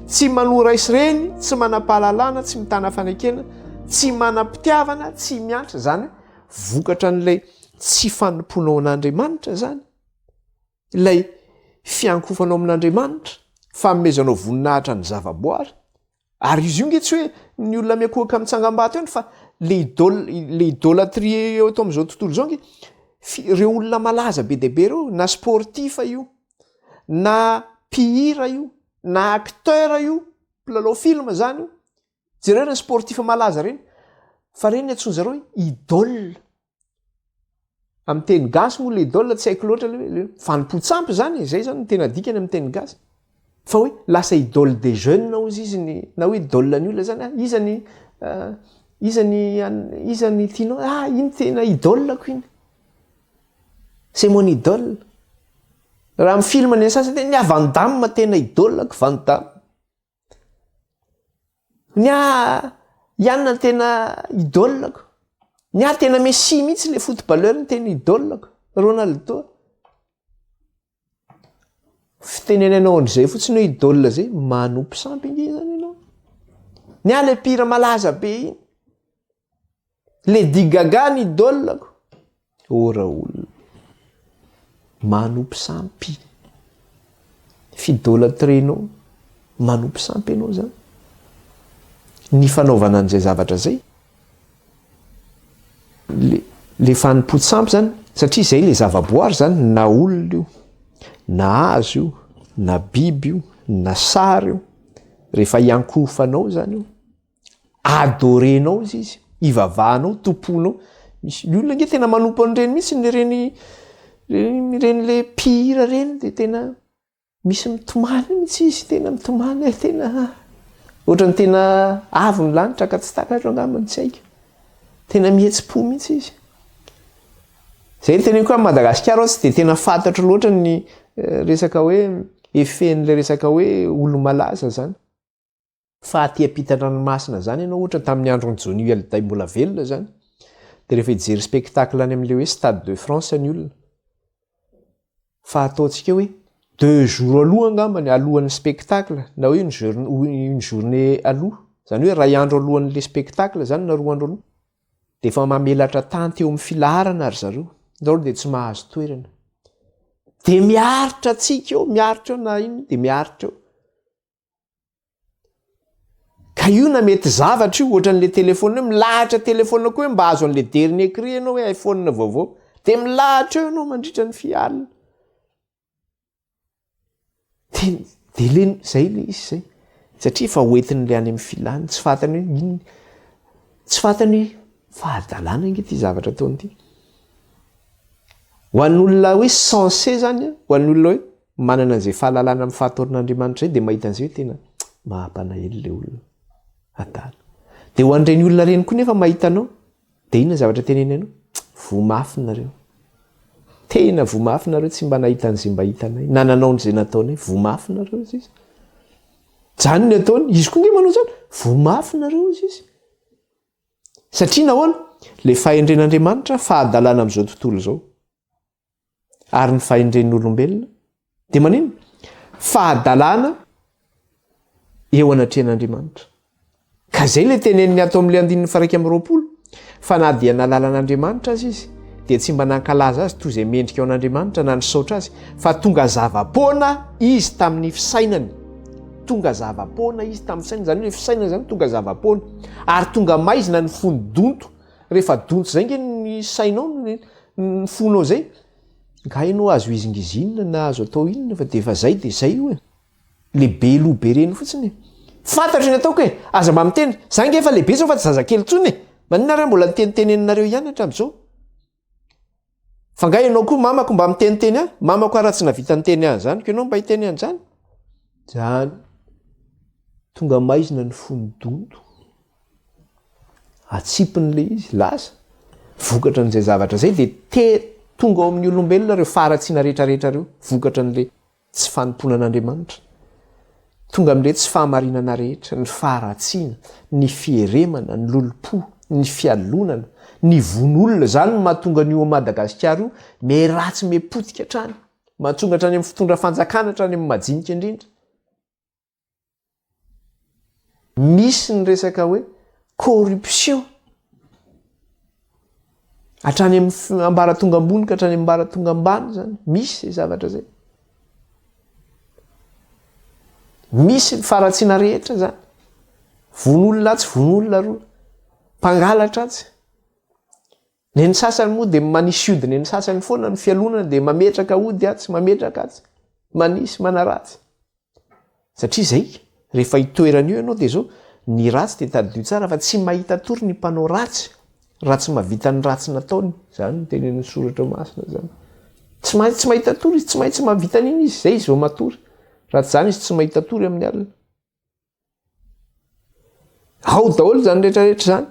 tsy manora isireny tsy manam-pahalalana tsy mitana fanekena tsy manam-pitiavana tsy miantra zany vokatra n'ilay tsy fanomponao an'Andriamanitra zany ilay fiankofanao amin'Andriamanitra famomezanao voninahitra ny zavaboary ary izy io nge tsy hoe ny olona miakohaka amin'ny tsangam-bato eny fa le idôlatrie eo atao amin'izao tontolo izao nge ireo olona malaza be deaibe ireo na sportifa io na mpihira io na acteur io mpilalao film zany io jereo reny sportifa malaza reny fa reny antsoiny zareo hoe idôle amin'ny teny gasy moa le idôle tsy haiko loatra le vanim-potsampy zany izay zany ny tena dikany amin'ny teny gasy fa hoe lasa idôle des jeunes na ozy izy na hoe idôle ny olona zany izany tianao iny tena idôleko iny c'est mon idôle raha amin'ny film ny sasany tena ny Van Damme tena idôleko Van Damme ny ianona tena idôleko ny tena Messi mihitsy le footballeur ny tena idôleko Ronaldo fitenenanao an'izay fotsiny hoe idôle zay manompo sampy inge zany ianao ny le pira malaza be iny Lady Gaga ny idôleko ora olona manompo sampy fidôlatrenao manompo sampy ianao zany ny fanaovana an'izay zavatra zay le fanompo-tsampy zany satria izay le zavaboary zany na olona io na hazo io na biby io na sary io rehefa iankofanao zany io adorenao izy ivavahanao tomponao misy ny olona nge tena manompo an'ireny mihitsy reny le pihira reny dia tena misy mitomany mihitsy izy tena mitomany tena ohatrany tena avo ny lanitra ka tsy takatro angambany tsy haiko tena mihetsy-po mihitsy izy zay tena koa Madagasikara tsy dia tena fantatro loatra ny resaka hoe efen'le resaka hoe olo-malaza zany fa aty ampita-dranomasina zany ianao ohatra tamin'ny andron'ny Johnny Hallyday mbola velona zany dia rehefa hijery spectacle any amin'le hoe Stade de France ny olona fa ataontsika hoe 2 jours aloha angambany alohan'ny spectacle na hoe une journée aloha zany hoe ray andro alohan'le spectacle zany na 2 andro aloha dia efa mamelatra tanty eo amin'ny filaharana ary zareo ndao dia tsy mahazo toerana dia miaritra tsika eo miaritra eo na iny dia miaritra eo ka io na mety zavatra io ohatran'le telefona hoe milahatra telefona koa hoe mba azo an'le dernier cri ianao hoe iPhone vaovao de milahatra eo ianao mandritra ny fialina de le zay le izy zay satria fa hoentin'le any amin'ny filany tsy fantany hoe ino tsy fantany hoe fahadalàna inge ty zavatra ataony ity ho an'olona hoe sensé zany ho an'olona hoe manana an'izay fahalalana amin'ny fahataorin'Andriamanitra zay de mahita an'izay hoe tena mahampalahelo le olona adala de ho an'ireny olona reny koa nefa mahita anao de inona zavatra tenenyanao vomafy nareo tena vomafy nareo tsy mba nahita an'izay mba hitanay nananao n'izay nataonay vomafy nareo izy izy zany ny ataony izy koa nge manao zany vomafy nareo izy izy satria nahoana le fahendren'Andriamanitra fahadalàna amin'izao tontolo zao ary ny fahendren'olombelona de manino fahadalàna eo anatrehan'Andriamanitra ka zay le teneniny ato amin'le 120 fa na dia nalalàn'Andriamanitra azy izy de tsy mba nankalaza azy toy izay mendrika ao an'Andriamanitra na nisaotra azy fa tonga zava-poana izy tamin'ny fisainany tonga zava-poana izy tamin'ny fisainany zany hoe fisainana zany tonga zava-poana ary tonga maizina ny fony donto rehefa donto zay nge ny sainao ny fonao zay ka hainao azo izingizinina na azo atao inona fa de efa zay de zay io e lehibe lobe reny fotsiny fantatra ny ataoko e aza mba miteny zany nge efa lehibe zao fa tsy zazakely tsony e maninona raha mbola nitenitenenareo ihany hatram'izao fa nga ianao koa mamako mba miteniteny any mamako raha tsy navita nyteny any zany ko ianao mba hiteny an'zany zany tonga maizina ny fony donto atsipin'le izy lasa vokatra n'izay zavatra zay de tonga ao amin'ny olombelona reo faratsiana rehetrarehetra reo vokatra n'le tsy fanomponan'Andriamanitra tonga amin'le tsy fahamarinana rehetra ny faharatsiana ny fieremana ny lolopo ny fialonana ny von'olona zany no mahatonga an'io a Madagasikara io meratsy mepotika hatrany mahatonga hatrany amin'ny fitondra fanjakana hatrany amin'ny majinika indrindra misy ny resaka hoe corruption hatrany amin'ny ambaratonga ambony ka hatrany amin'ny ambaratonga ambany zany misy zay zavatra zay misy faratsiana rehetra zany von'olona tsy von'olona roa mpangalatra tsy ny sasany moa de manisy odiny ny sasany foana ny fialonana de mametraka ody atsy mametraka atsy manisy manaratsy satria zay rehefa hitoeran'io ianao de zao ny ratsy de tadidio tsara fa tsy mahita tory ny mpanao ratsy raha tsy mahavita ny ratsy nataony zany ny tenen'ny soratra masina zany tsy mahita tory izy tsy maintsy mahavita n'iny izy zay izy vao matory raha tsy zany izy tsy mahita tory amin'ny alina ao daholo zany rehetrarehetra zany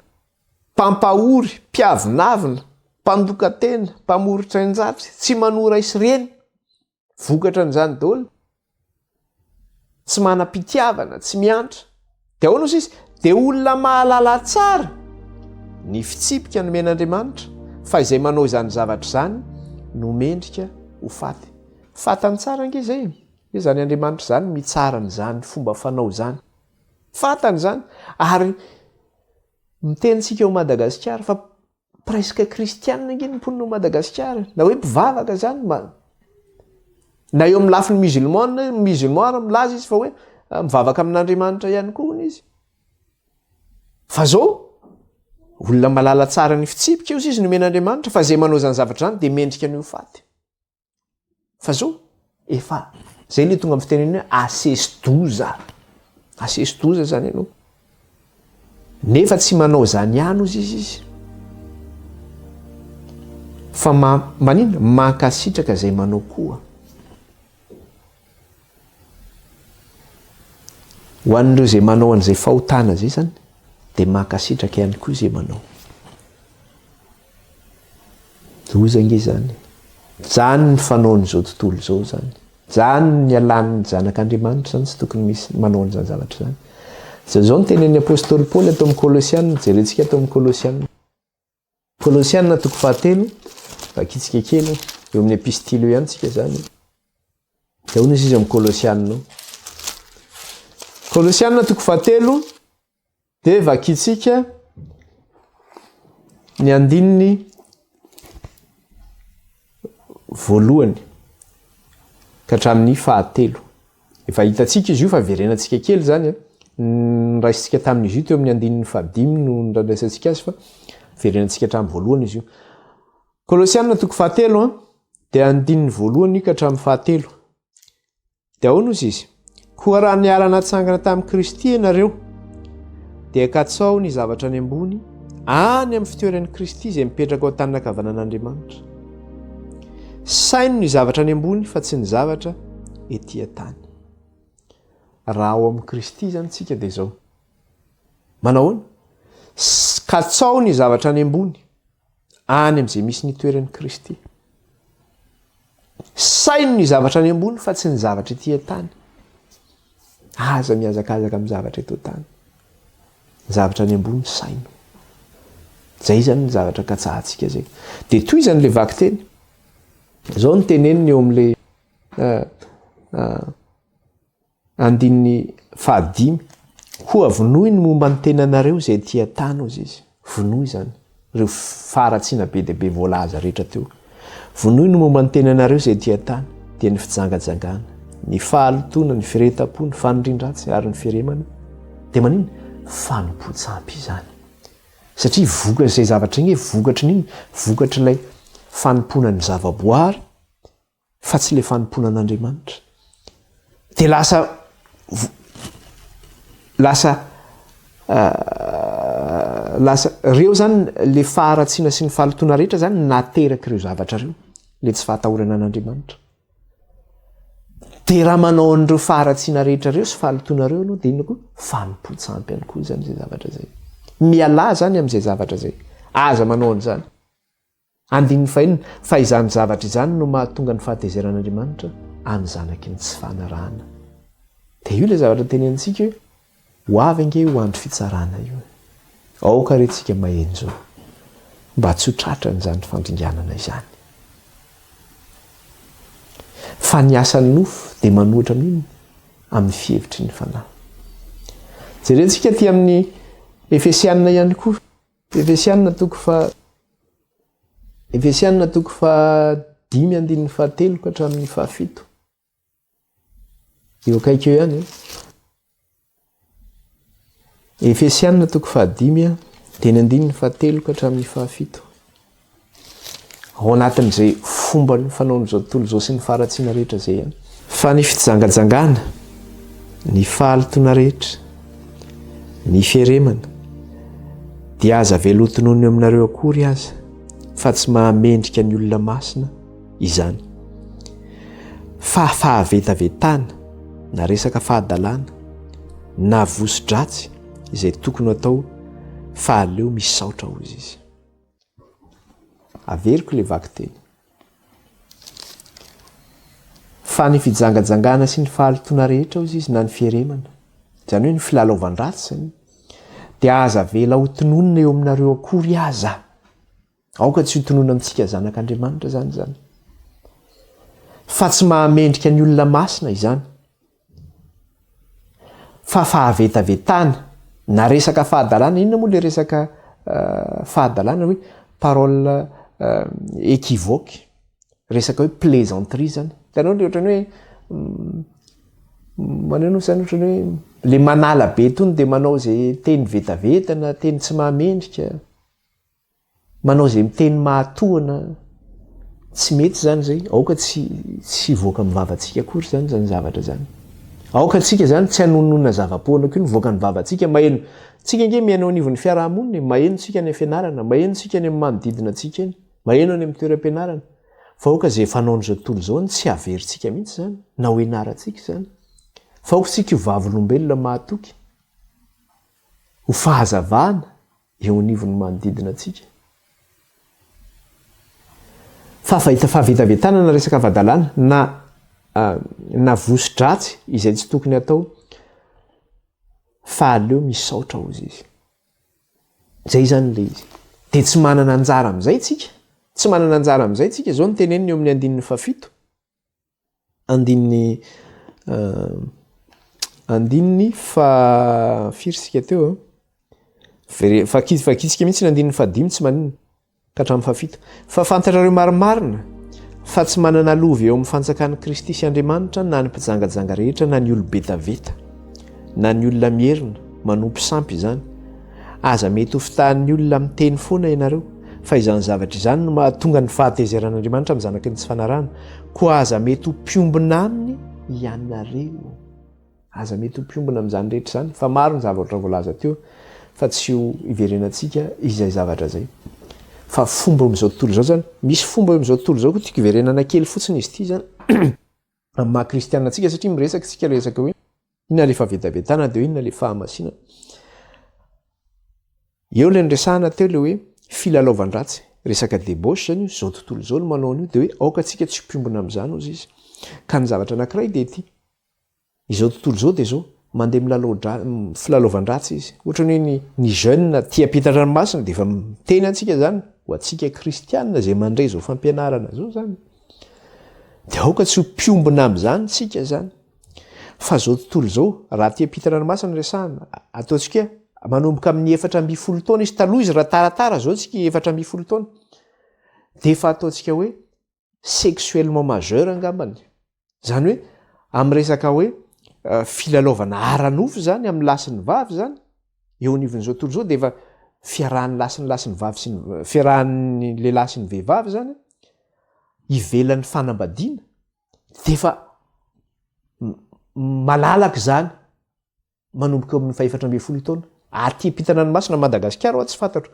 mpampahory mpiavinavina mpandoka tena mpamoritra enjatry tsy manora isy reny vokatra n'izany daholo tsy manam-pitiavana tsy miantra de ahoana izy de olona mahalala tsara ny fitsipika nomen'Andriamanitra fa izay manao izany zavatra zany no mendrika ho faty fatany tsara nge zay zany Andriamanitra zany mitsara n'izany fomba fanao zany fatany zany ary mitenitsika ao Madagasikara fa presque kristianina nge ny mponina ao Madagasikara na hoe mpivavaka zany na eo amin'ny lafiny musulman milaza izy fa hoe mivavaka amin'Andriamanitra ihany koa hono izy fa zao olona malala tsara ny fitsipika io izy nomen'Andriamanitra fa zay manao zany zavatra zany de mendrika an'io faty fa zao efa zay le tonga amin'ny fiteneniny hoe asesdoza zany ianao nefa tsy manao zany ihany ozy izy fa manina mankasitraka zay manao koa ho an'ireo zay manao an'izay fahotana zay zany de mankasitraka ihany koa zay manao dozange zany ny fanaon'izao tontolo zao zany ny alan'ny zanak'Andriamanitra zany tsy tokony misy manao an'izany zavatra zany zao ny tenen'ny apôstôly Paoly atao amin'ny Kolosianina jerentsika atao amin'ny Kolosianina toko 7 vakitsika kely eo amin'ny epistilo ihany tsika zany de hono izy amin'ny Kolosianina toko 7 de vakitsika ny andininy voalohany ka hatramin'ny 7 efa hitatsika izy io fa verenantsika kely zany raisintsika tamin'izy io teo amin'ny 5 no ndraisantsika azy fa verenantsika hatramin'ny voalohany izy io. Kolosianina 4 dia 1 ka hatramin'ny 7. Dia ahoana ozy izy? Koa raha niala natsangana tamin'i Kristy ianareo dia katsao ny zavatra any ambony any amin'ny fitoeran'i Kristy izay mipetraka ao an-tanana ankavanan'Andriamanitra. Saino ny zavatra any ambony fa tsy ny zavatra etỳ an-tany. Raha ao amin'ny Kristy zany tsika dia izao. Manao ahoana? Katsao ny zavatra any ambony any amin'izay misy ny toeran'i Kristy. Saino ny zavatra any ambony fa tsy ny zavatra etỳ an-tany. Aza miazakazaka amin'ny zavatra eto an-tany. Ny zavatra any ambony saino. Zay zany ny zavatra katsahantsika zay. Dia toy izany le vaky teny. Izao ny teneniny eo amin'ilay 5. Koa vonoy ny momba ny tenanareo izay etỳ an-tany ozy izy. Vonoy zany. Ireo faratsiana be dia be voalaza rehetra teo. Vonoy ny momba ny tenanareo izay etỳ an-tany dia ny fijangajangana, ny fahalotona, ny firetam-po, ny fanindrin-dratsy ary ny firemana. Dia manino? Fanompo-tsampy izany. Satria vokatra izay zavatra iny, vokatra n'iny, vokatra ilay fanompona ny zavaboary fa tsy ilay fanompona an'Andriamanitra. Dia lasa reo zany le faharatsiana sy ny fahalotoana rehetra zany nateraka ireo zavatra reo, le tsy fahatahorana an'Andriamanitra. Dia raha manao an'ireo faharatsiana rehetra reo sy fahalotoana reo aloha dia ino koa? Fanompo-tsampy ihany koa zany zay zavatra zay. Miala zany amin'izay zavatra zay. Aza manao an'izany. 5 fa izany zavatra izany no mahatonga ny fahatezeran'Andriamanitra amin'ny zanaky ny tsy fanarahana. Dia io ilay zavatra tenentsika hoe ho avy ange ho andro fitsarana io. Aoka rehetsika maheno zao mba tsy ho tratra n'izany fandringanana izany. Fa ny asan'ny nofo dia manohatra amin'iny amin'ny fihevitry ny fanahy. Jerentsika ty amin'ny Efesianina ihany koa. Efesianina 5 ka hatramin'ny 7. Eo akaiky eo ihany. Efesianina 5 teny 7 ka hatramin'ny 7. Ao anatin'izay fomba ny fanaon'izao tontolo izao sy ny faharatsiana rehetra zay ihany. Fa ny fijangajangana, ny fahalotona rehetra, ny fieremana dia aza velotonono aminareo akory aza fa tsy mahamendrika ny olona masina izany. Fa fahavetavetana na resaka fahadalàna na voso-dratsy izay tokony atao fa aleo misaotra hozy izy. Averiko le vaky teny. Fa ny fijangajangana sy ny fahalotona rehetra hozy izy na ny fieremana, izany hoe ny filalaovan-dratsy zany, dia aza vela ho tononona eo aminareo akory aza. Aoka tsy ho tonona amintsika zanak'Andriamanitra zany. Fa tsy mahamendrika ny olona masina izany. Fa fahavetavetana na resaka fahadalàna, inona moa le resaka fahadalàna hoe parole équivoque, resaka hoe plaisanterie zany. Hitanao le ohatrany hoe maneno zany ohatrany hoe le manala be tony dia manao zay teny vetavetana, teny tsy mahamendrika, manao zay miteny mahatohana, tsy mety zany zay. Aoka tsy voaka amin'ny vavantsika akory zany zavatra zany. Aoka tsika zany tsy hanonona zava-poana koa ny voaka ny vavantsika. Maheno tsika nge mihaino anivon'ny fiarahamonina, maheno tsika any ampianarana, maheno tsika any amin'ny manodidina antsika eny, maheno any amin'ny toeram-pianarana. Fa aoka zay fanaon'izao tontolo izao tsy averintsika mihitsy zany, na ho enarantsika zany. Fa aoka tsika ho vavolombelona mahatoky, ho fahazavana eo anivon'ny manodidina antsika. Fa fahita fahavetavetana na resaka fahadalàna na voso-dratsy izay tsy tokony atao fa aleo misaotra hozy izy. Zay zany le izy. Dia tsy manana anjara amin'izay tsika. Tsy manana anjara amin'izay tsika. Izao ny teneniny eo amin'ny 7. Andininy fa firsika teo. Fakitsika mihitsy ny 5 tsy manina ka hatramin'ny 7. Fa fantatrareo marimarina fa tsy manana lovy eo amin'ny fanjakan'i Kristy sy Andriamanitra na ny mpijangajanga rehetra na ny olo betaveta na ny olona mierina manompo sampy izany. Aza mety ho fitahan'ny olona miteny foana ianareo fa izany zavatra izany no mahatonga ny fahatezeran'Andriamanitra amin'ny zanaky ny tsy fanarahana. Koa aza mety ho mpiombona aminy ianareo. Aza mety ho mpiombona amin'izany rehetra izany. Fa maro ny zavatra voalaza teo fa tsy ho iverenantsika izay zavatra zay. Fa fomba amin'izao tontolo izao zany, misy fomba amin'izao tontolo izao koa tiako iverenana kely fotsiny izy ity zany amin'ny maha-kristianina antsika satria miresaka tsika resaka hoe inona le fahavetavetana dia inona le fahamasina. Eo le nresahana teo le hoe filalaovan-dratsy, resaka débauche zany izao tontolo izao no manao an'io dia hoe aoka tsika tsy mpiombona amin'izany ozy izy. Ka ny zavatra anankiray dia ity. Izao tontolo izao dia zao mandeha filalaovan-dratsy izy. Ohatra hoe ny jeune tia pitatra ranomasina dia efa miteny antsika zany ho antsika kristianina izay mandray izao fampianarana zao zany. Dia aoka tsy ho mpiombona amin'izany tsika zany. Fa izao tontolo izao raha tia pitatra ranomasina ny resahana, ataontsika manomboka amin'ny 4 taona izy taloha izy raha taratara zao tsika 4 taona. Dia efa ataontsika hoe sexuellement majeur angambany. Zany hoe amin'ny resaka hoe filalaovana ara-nofo zany amin'ny lasin'ny vavy zany, eo anivon'izao tontolo izao dia efa fiarahan'ny lasin'ny vavy sy fiarahan'ny lehilahy sy ny vehivavy zany ivelan'ny fanambadiana dia efa malalaka zany manomboka amin'ny 4 taona. Aty pitana ranomasina Madagasikara ao tsy fantatro.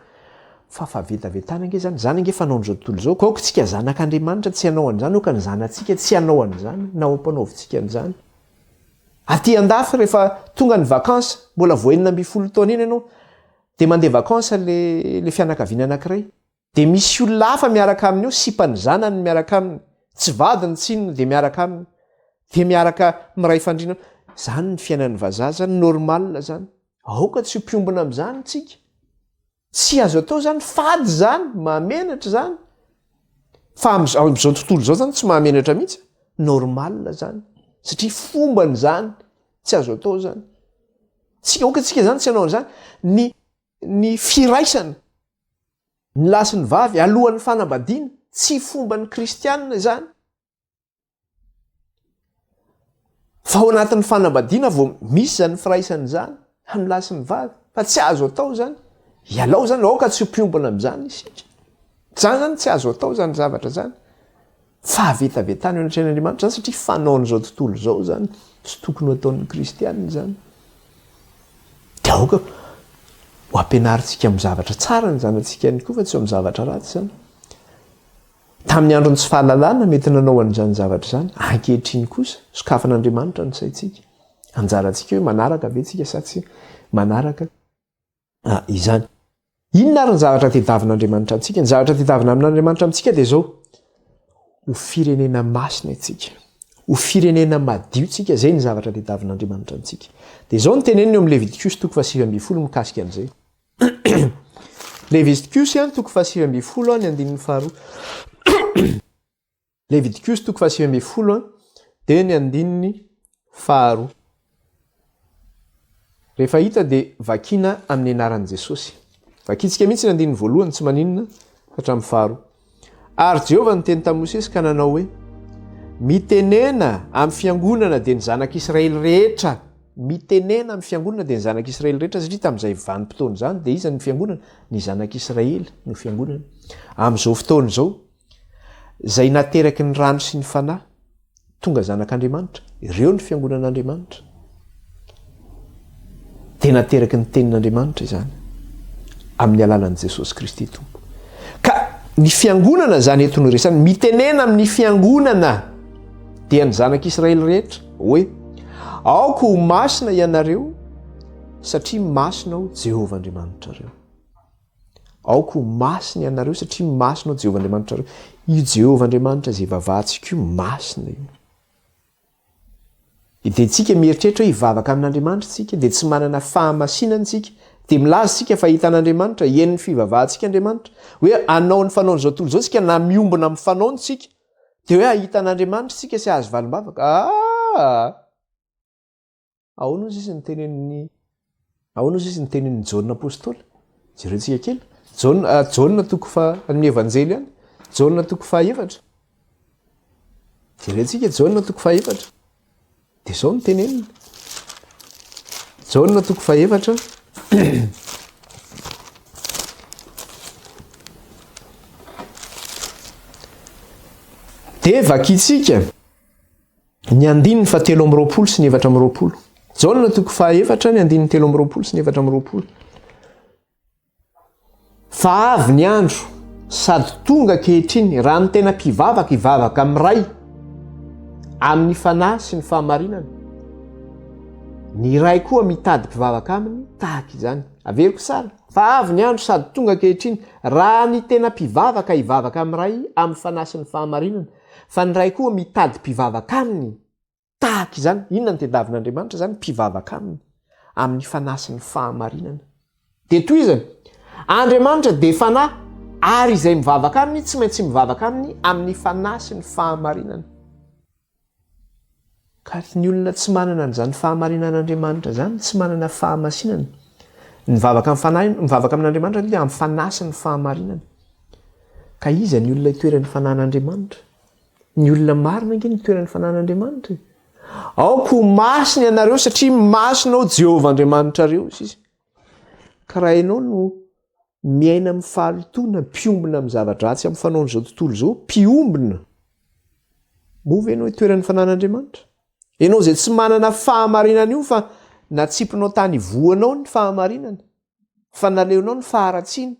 Fa fahavetavetana ange zany. Zany ange fanao an'izao tontolo izao. Kaoka tsika zanak'Andriamanitra tsy hanao an'izany, ao ka ny zanantsika tsy hanao an'izany, na ampanaovintsika an'izany. Aty an-dafy rehefa tonga ny vakansa, mbola voenina 12 taona iny ianao, dia mandeha vakansa le fianakaviana anankiray. Dia misy olona hafa miaraka aminy eo, sipany zanany miaraka aminy, tsy vadiny tsinona dia miaraka aminy, dia miaraka miray fandriana. Zany ny fiainan'ny vazaha zany, normal zany. Aoka tsy ho mpiombona amin'izany tsika. Tsy azo atao zany, fady zany, mahamenatra zany. Fa amin'izao tontolo izao zany tsy mahamenatra mihitsy, normal zany. Satria fombany zany, tsy azo atao zany. Aoka tsika zany tsy hanao an'izany. Ny firaisana, ny lasin'ny vavy alohan'ny fanambadiana, tsy fomban'ny kristianina zany. Fa ao anatin'ny fanambadiana vao misy zany firaisana zany amin'ny lasin'ny vavy, fa tsy azo atao zany. Ialao zany aoka tsy ho mpiombona amin'izany isika. Zany tsy azo atao zany zavatra zany. Fahavetavetana eo anatrehan'Andriamanitra zany satria fanaon'izao tontolo izao zany tsy tokony ho ataon'ny kristianina zany. Dia aoka ho ampianarintsika amin'ny zavatra tsara ny zanantsika ihany koa fa tsy amin'ny zavatra ratsy zany. Tamin'ny androny tsy fahalalana mety nanao an'izany zavatra zany, ankehitriny kosa sokafan'Andriamanitra ny saintsika. Anjarantsika hoe manaraka ve tsika sa tsy manaraka izany. Inona ary ny zavatra tediavin'Andriamanitra amintsika? Ny zavatra tediavina amin'Andriamanitra amintsika dia zao: ho firenena masina itsika, ho firenena madio tsika. Zay ny zavatra tediavin'Andriamanitra amintsika. Dia zao ny teneniny eo amin'ny Levitikosy 7:20 mikasika an'izay. Levitikosy 7:20 ny andininy faharoa. Levitikosy 7:20 dia ny andininy faharoa. Rehefa hita dia vakiana amin'ny anaran'i Jesosy. Vakiantsika mihitsy ny andininy voalohany tsy maninona hatramin'ny faharoa. Ary Jehovah niteny tamin'i Mosesy ka nanao hoe: mitenena amin'ny fiangonana dia ny zanak'Israely rehetra. Mitenena amin'ny fiangonana dia ny zanak'Israely rehetra, satria tamin'izay vanim-potoana izany dia iza ny fiangonana? Ny zanak'Israely no fiangonana. Amin'izao fotoana izao, izay nateraky ny rano sy ny fanahy, tonga zanak'Andriamanitra, ireo ny fiangonan'Andriamanitra. Dia nateraky ny tenin'Andriamanitra izany amin'ny alalan'i Jesosy Kristy Tompo. Ka ny fiangonana zany eto no resany, mitenena amin'ny fiangonana dia ny zanak'Israely rehetra hoe: aoka ho masina ianareo satria masina ao Jehovah Andriamanitra reo. Aoka ho masina ianareo satria masina ao Jehovah Andriamanitra reo. Io Jehovah Andriamanitra izay vavahantsika io masina io. Dia tsika mieritreritra hoe hivavaka amin'Andriamanitra tsika dia tsy manana fahamasinana tsika, dia milaza tsika fa hitan'Andriamanitra, hien'ny fivavahantsika Andriamanitra, hoe anao ny fanaon'izao tontolo izao tsika na miombona amin'ny fanaontsika, dia hoe ahitan'Andriamanitra tsika sy azo valim-bavaka. Ahoana ozy izy ny tenenin'ny Jaona apôstôly? Jerentsika kely. Jaona toko amin'ny evanjely any, Jaona toko 4. Jerentsika Jaona toko 4. Dia izao ny tenenina. Jaona toko faefatra de vakitsika ny andininy fa 320 sy ny 420. Jaona toko faefatra ny andininy 320 sy ny 420. Fa avy ny andro sady tonga kehitriny raha ny tena mpivavaka hivavaka amiray amin'ny fanahy sy ny fahamarinana. Ny ray koa mitady mpivavaka aminy tahaka izany. Averiko tsara. Fa avy ny andro sady tonga kehitriny raha ny tena mpivavaka hivavaka amiray amin'ny fanahy sy ny fahamarinana. Fa ny ray koa mitady mpivavaka aminy tahaka izany. Inona ny tediavin'Andriamanitra zany? Mpivavaka aminy amin'ny fanahy sy ny fahamarinana. De toy izany, Andriamanitra de fanahy ary izay mivavaka aminy tsy maintsy mivavaka aminy amin'ny fanahy sy ny fahamarinana. Ka ny olona tsy manana an'izany fahamarinan'Andriamanitra zany, tsy manana fahamasinana. Mivavaka amin'ny fanahy, mivavaka amin'Andriamanitra dia amin'ny fanahy sy ny fahamarinana. Ka iza ny olona itoeran'ny fanan'Andriamanitra? Ny olona marina ange ny itoeran'ny fanan'Andriamanitra. Aoko masina ianareo satria masina ao Jehovah Andriamanitra reo sisa. Ka raha ianao no miaina amin'ny fahalotona, mpiombina amin'ny zavatra ratsy amin'ny fanaon'izao tontolo izao, mpiombina. Mova ianao itoeran'ny fanan'Andriamanitra. Ianao izay tsy manana fahamarinana io fa natsipinao tany voanao ny fahamarinana, fa naleonao ny faharatsiana.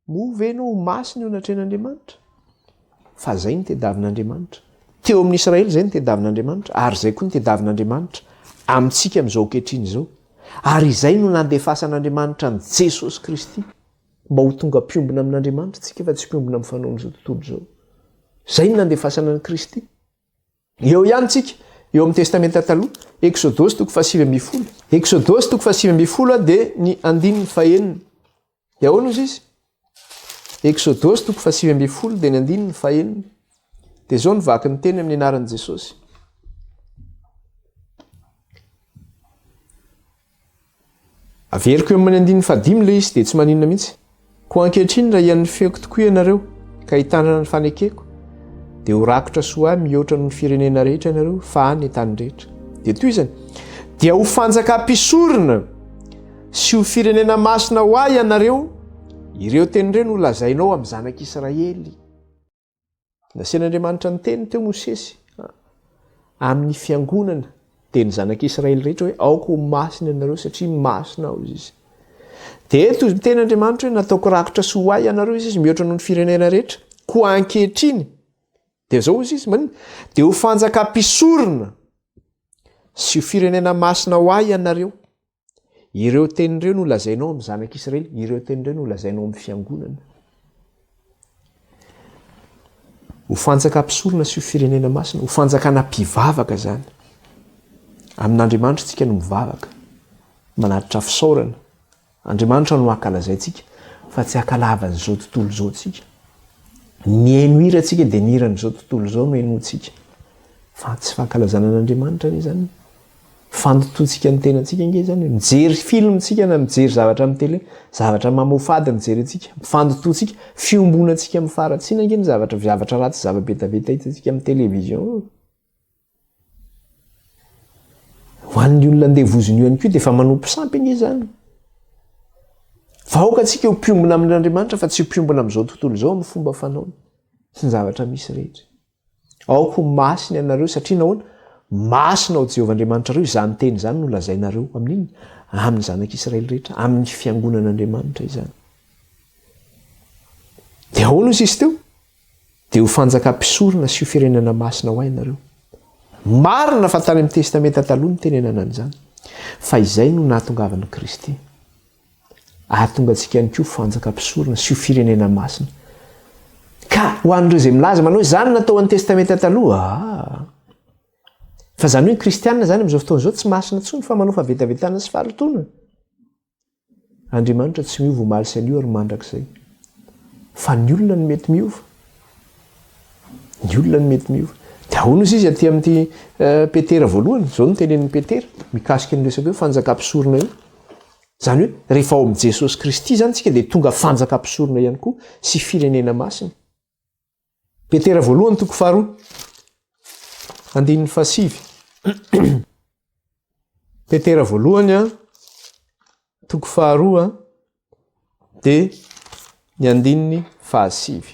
Mova ianao masina eo anatrehan'Andriamanitra. Fa zay ny tediavin'Andriamanitra. Teo amin'ny Israely zay ny tediavin'Andriamanitra, ary zay koa ny tediavin'Andriamanitra amintsika amin'izao ankehitriny izao. Ary izay no nandefasan'Andriamanitra ny Jesosy Kristy mba ho tonga mpiombina amin'Andriamanitra tsika fa tsy mpiombina amin'ny fanaon'izao tontolo izao. Zay no nandefasana ny Kristy. Eo ihany tsika eo amin'ny testamenta taloha, Exodosy toko 7:10. Exodosy toko 7:10 dia ny andininy fahenina. Dia ahoana izy izy? Exodosy toko 7:10 dia ny andininy fahenina. Dia izao ny vaky ny teny amin'ny anaran'i Jesosy. Averiko eo amin'ny andininy 5 ilay izy dia tsy maninona mihitsy. Koa ankehitriny raha ian'ny feoko tokoa ianareo ka hitandrana ny fanekeko, dia ho rakotra soa mihoatra ny firenena rehetra ianareo fa any tany rehetra. Dia toy izany, dia ho fanjaka mpisorona sy ho firenena masina ho ahy ianareo, ireo teny ireo no lazainao amin'ny zanak'Israely. Nasian'Andriamanitra ny teny teo Mosesy amin'ny fiangonana dia ny zanak'Israely rehetra hoe aoko masina ianareo satria masina ao izy. Dia eto ny ten'Andriamanitra hoe nataoko rakotra sy ho ahy ianareo izy mihoatra noho ny firenena rehetra. Koa ankehitriny dia zao izy izy manina, dia ho fanjaka mpisorona sy ho firenena masina ho ahy ianareo. Ireo tenin'ireo no lazainao amin'ny zanak'Israely, ireo tenin'ireo no lazainao amin'ny fiangonana. Ho fanjaka mpisorona sy ho firenena masina, ho fanjakana mpivavaka zany. Amin'Andriamanitra tsika no mivavaka, manatitra fisaorana. Andriamanitra no ankalazaintsika fa tsy ankalavan'izao tontolo izao tsika. Ny haino hira tsika dia ny hiran'izao tontolo izao no hainotsika. Fa tsy fankalazana an'Andriamanitra ny zany. Fandotoantsika ny tenantsika nge zany. Mijery film tsika na mijery zavatra amin'ny télé, zavatra mamofady mijery antsika. Fandotoantsika, fiombonantsika amin'ny faratsiana nge ny zavatra ratsy, zava-betabeta hitantsika amin'ny télévision. Ho an'ny olona andeha vozony io ihany koa dia efa manompo sampy nge zany. Fa aoka antsika ho mpiombina amin'Andriamanitra fa tsy ho mpiombina amin'izao tontolo izao amin'ny fomba fanaony sy ny zavatra misy rehetra. Aoko masina ianareo satria nahoana? Masina ao Jehovah Andriamanitra reo, izany teny izany no lazainareo amin'iny, amin'ny zanak'Israely rehetra, amin'ny fiangonan'Andriamanitra izany. Dia ahoana izy izy teo? Dia ho fanjaka mpisorona sy ho firenena masina ho ahy ianareo. Marina fa tany amin'ny testamenta taloha ny tenenana an'izany. Fa izay no nahatongavan'i Kristy. Ahatonga antsika ihany koa fanjaka mpisorona sy ho firenena masina. Ka ho an'ireo izay milaza manao izany natao amin'ny testamenta taloha. Fa zany hoe ny kristianina zany amin'izao fotoana izao tsy masina intsony fa manao favetavetana sy fahalotona. Andriamanitra tsy miova omaly sy anio ary mandrakizay. Fa ny olona no mety miova. Ny olona no mety miova. Dia ahoana izy aty amin'ny Petera voalohany, izao no tenenin'ny Petera mikasika ny resaka hoe fanjaka mpisorona io. Zany hoe rehefa ao amin'i Jesosy Kristy zany tsika dia tonga fanjaka mpisorona ihany koa sy firenena masina. Petera voalohany toko 2, andininy 7. Petera voalohany a toko faharoa dia ny andininy fahasivy.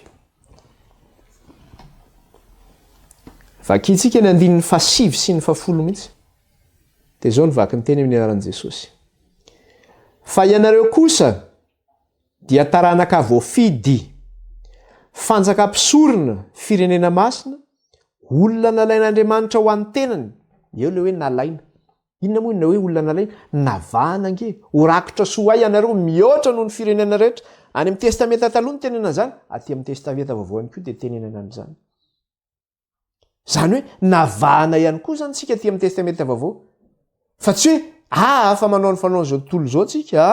Vakitsika ny andininy fahasivy sy ny fahafolo mihitsy. Dia zao ny vaky ny teny amin'ny anaran'i Jesosy. Fa ianareo kosa dia taranaka voafidy, fanjakam-pisorona, firenena masina, olona nalain'Andriamanitra ho an'ny tenany. Eo le hoe nalaina. Inona moa na hoe olona nalaina? Navahana ange. Orakitra soa ianareo mihoatra noho ny firenena rehetra. Any amin'ny testamenta taloha ny tenena izany, aty amin'ny testamenta vaovao ihany koa dia tenenana an'izany. Zany hoe navahana ihany koa zany tsika aty amin'ny testamenta vaovao. Fa tsy hoe afa manao ny fanao zao tontolo zao tsika.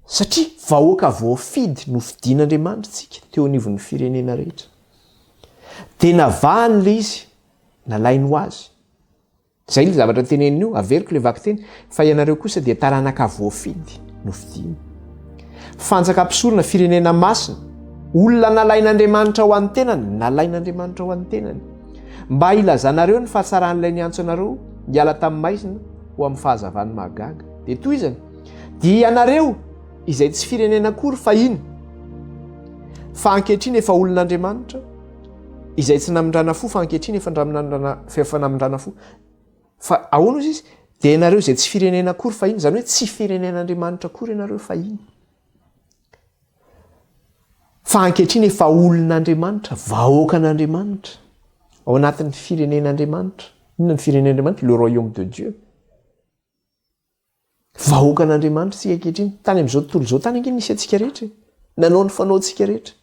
Satria vahoaka voafidy no fidian'Andriamanitra tsika teo anivon'ny firenena rehetra. Dia navahany le izy, nalainy ho azy. Zay le zavatra teneniny io, averiko le vaky teny, fa ianareo kosa dia taranaka voafidy no fidiany. Fanjakam-pisorona, firenena masina, olona nalain'Andriamanitra ho an'ny tenany, nalain'Andriamanitra ho an'ny tenany. Mba ilazanareo ny fahatsarahan'ilay niantso anareo hiala tamin'ny maizina ho amin'ny fahazavany mahagaga. Dia toy izany, dia ianareo izay tsy firenena akory fa iny, fa ankehitriny efa olon'Andriamanitra, izay tsy namindrana fo fa ankehitriny efa namindrana fo. Fa ahoana ozy izy? Dia ianareo izay tsy firenena akory fa iny, zany hoe tsy firenen'Andriamanitra akory ianareo fa iny. Fa ankehitriny efa olon'Andriamanitra, vahoaka an'Andriamanitra ao anatin'ny firenen'Andriamanitra. Inona ny firenen'Andriamanitra? Le royaume de Dieu. Vahoaka an'Andriamanitra tsika ankehitriny. Tany amin'izao tontolo izao tany ange nisy antsika rehetra. Nanao ny fanaontsika rehetra.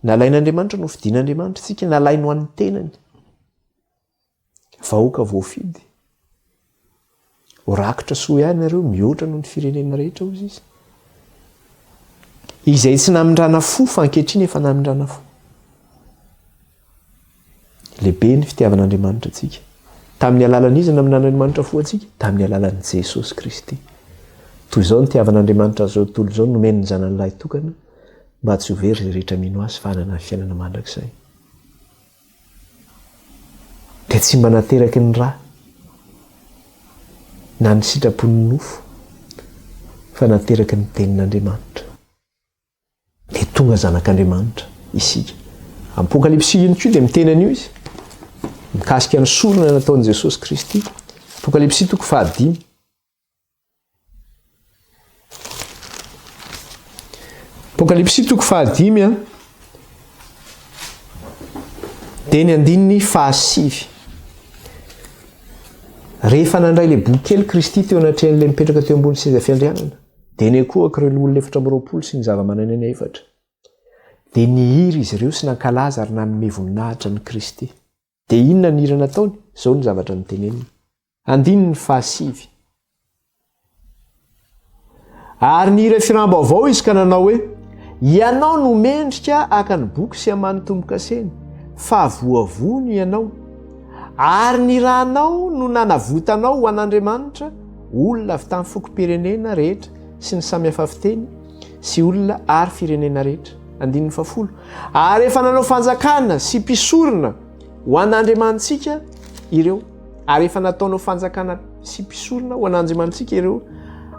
Nalain'Andriamanitra no fidian'Andriamanitra tsika, nalainy ho an'ny tenany. Vahoaka voafidy. Orakitra soa ihany nareo mihoatra noho ny firenena rehetra ozy izy. Izay tsy namindrana fo fa ankehitriny efa namindrana fo. Lehibe ny fitiavan'Andriamanitra antsika. Tamin'ny alalan'izy namindrana fo antsika, tamin'ny alalan'i Jesosy Kristy. Toy izao ny tiavan'Andriamanitra zao tontolo izao nomeny ny zanany lahy tokana mba tsy ho very izay rehetra mino azy fa hanana ny fiainana mandrakizay. Dia tsy mba nateraky ny rà na ny sitrapony nofo fa nateraky ny tenin'Andriamanitra. Dia tonga zanak'Andriamanitra isika. Apokalypsy ihany koa dia miteny an'io izy. Mikasika ny sorona nataon'i Jesosy Kristy. Apokalypsy toko 5. Apokalypsy toko 5 dia ny andininy fahasivy. Rehefa nandray le boky kely Kristy teo anatrehan'ilay mipetraka teo ambony seza fiandrianana, dia nekoaka ireo olona 720 sy ny zava-manan'aina 4. Dia nihiry izy ireo sy nankalaza ary nanome voninahitra ny Kristy. Dia inona ny hira nataony? Izao ny zavatra niteneniny. Andininy fahasivy. Ary ny hira firam-baovao izy ka nanao hoe: ianao no mendrika aka ny boky sy hamany tombo-kaseny, fa voavono ianao. Ary ny rahanao no nanavotanao ho an'Andriamanitra olona avy tamin'ny fokom-pirenena rehetra sy ny samihafa fiteny sy olona ary firenena rehetra. Andininy fahafolo. Ary efa nanao fanjakana sy mpisorona ho an'Andriamantsika ireo. Ary efa nataonao fanjakana sy mpisorona ho an'Andriamantsika ireo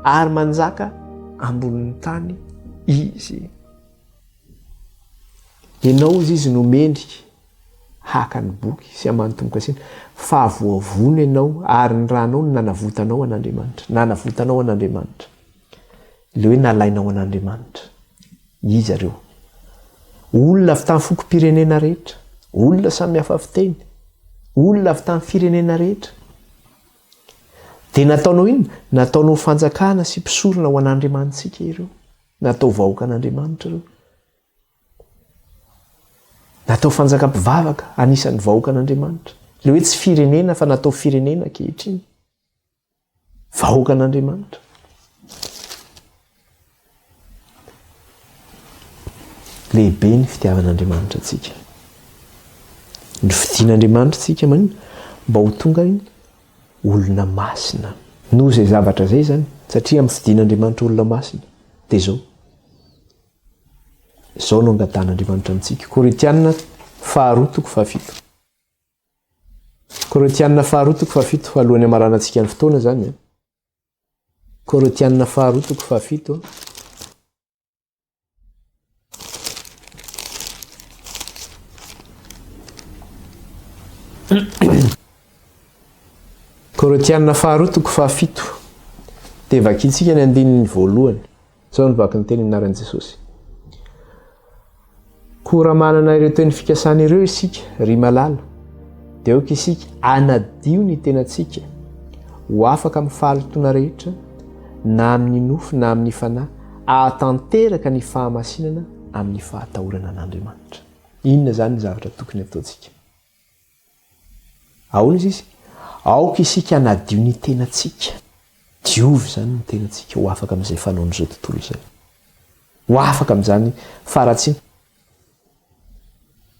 ary manjaka ambonin'ny tany izy. Ianao izy no mendrika haka ny boky sy hamany tombo-kaseny, fa voavono ianao ary ny rahanao no nanavotanao an'Andriamanitra. Nanavotanao an'Andriamanitra. Le hoe nalainao an'Andriamanitra. Izy ireo. Olona avy tamin'ny fokom-pirenena rehetra, olona samihafa fiteny, olona avy tamin'ny firenena rehetra. Dia nataonao inona? Nataonao fanjakana sy mpisorona ho an'Andriamanitsika ireo. Natao vahoaka an'Andriamanitra ireo. Natao fanjakam-pivavaka anisan'ny vahoaka an'Andriamanitra. Le hoe tsy firenena fa natao firenena ankehitriny. Vahoaka an'Andriamanitra. Lehibe ny fitiavan'Andriamanitra antsika. Ny fidian'Andriamanitra antsika manina mba ho tonga olona masina. Noho izay zavatra izay zany, satria amin'ny fidian'Andriamanitra olona masina. Dia izao. Izao no angatan'Andriamanitra antsika. Korintianina 2:7. Korinthianina faharoa toko fahafito alohan'ny hamaranantsika ny fotoana zany. Korinthianina faharoa toko fahafito. Korinthianina faharoa toko fahafito. Dia vakiantsika ny andinin'ny voalohany. Zao ny vaky ny teny anaran'i Jesosy. Koa manana ireo teny fikasana ireo isika ry malala, dia aoka isika anadio ny tenantsika ho afaka amin'ny fahalitoana rehetra na amin'ny nofo na amin'ny fanahy, ahatanteraka ny fahamasinana amin'ny fahatahorana an'Andriamanitra. Inona zany ny zavatra tokony ataontsika? Ahoana izy? Aoka isika anadio ny tenantsika. Diovy zany ny tenantsika ho afaka amin'izay fanaon'izao tontolo izay. Ho afaka amin'izany faratsiana.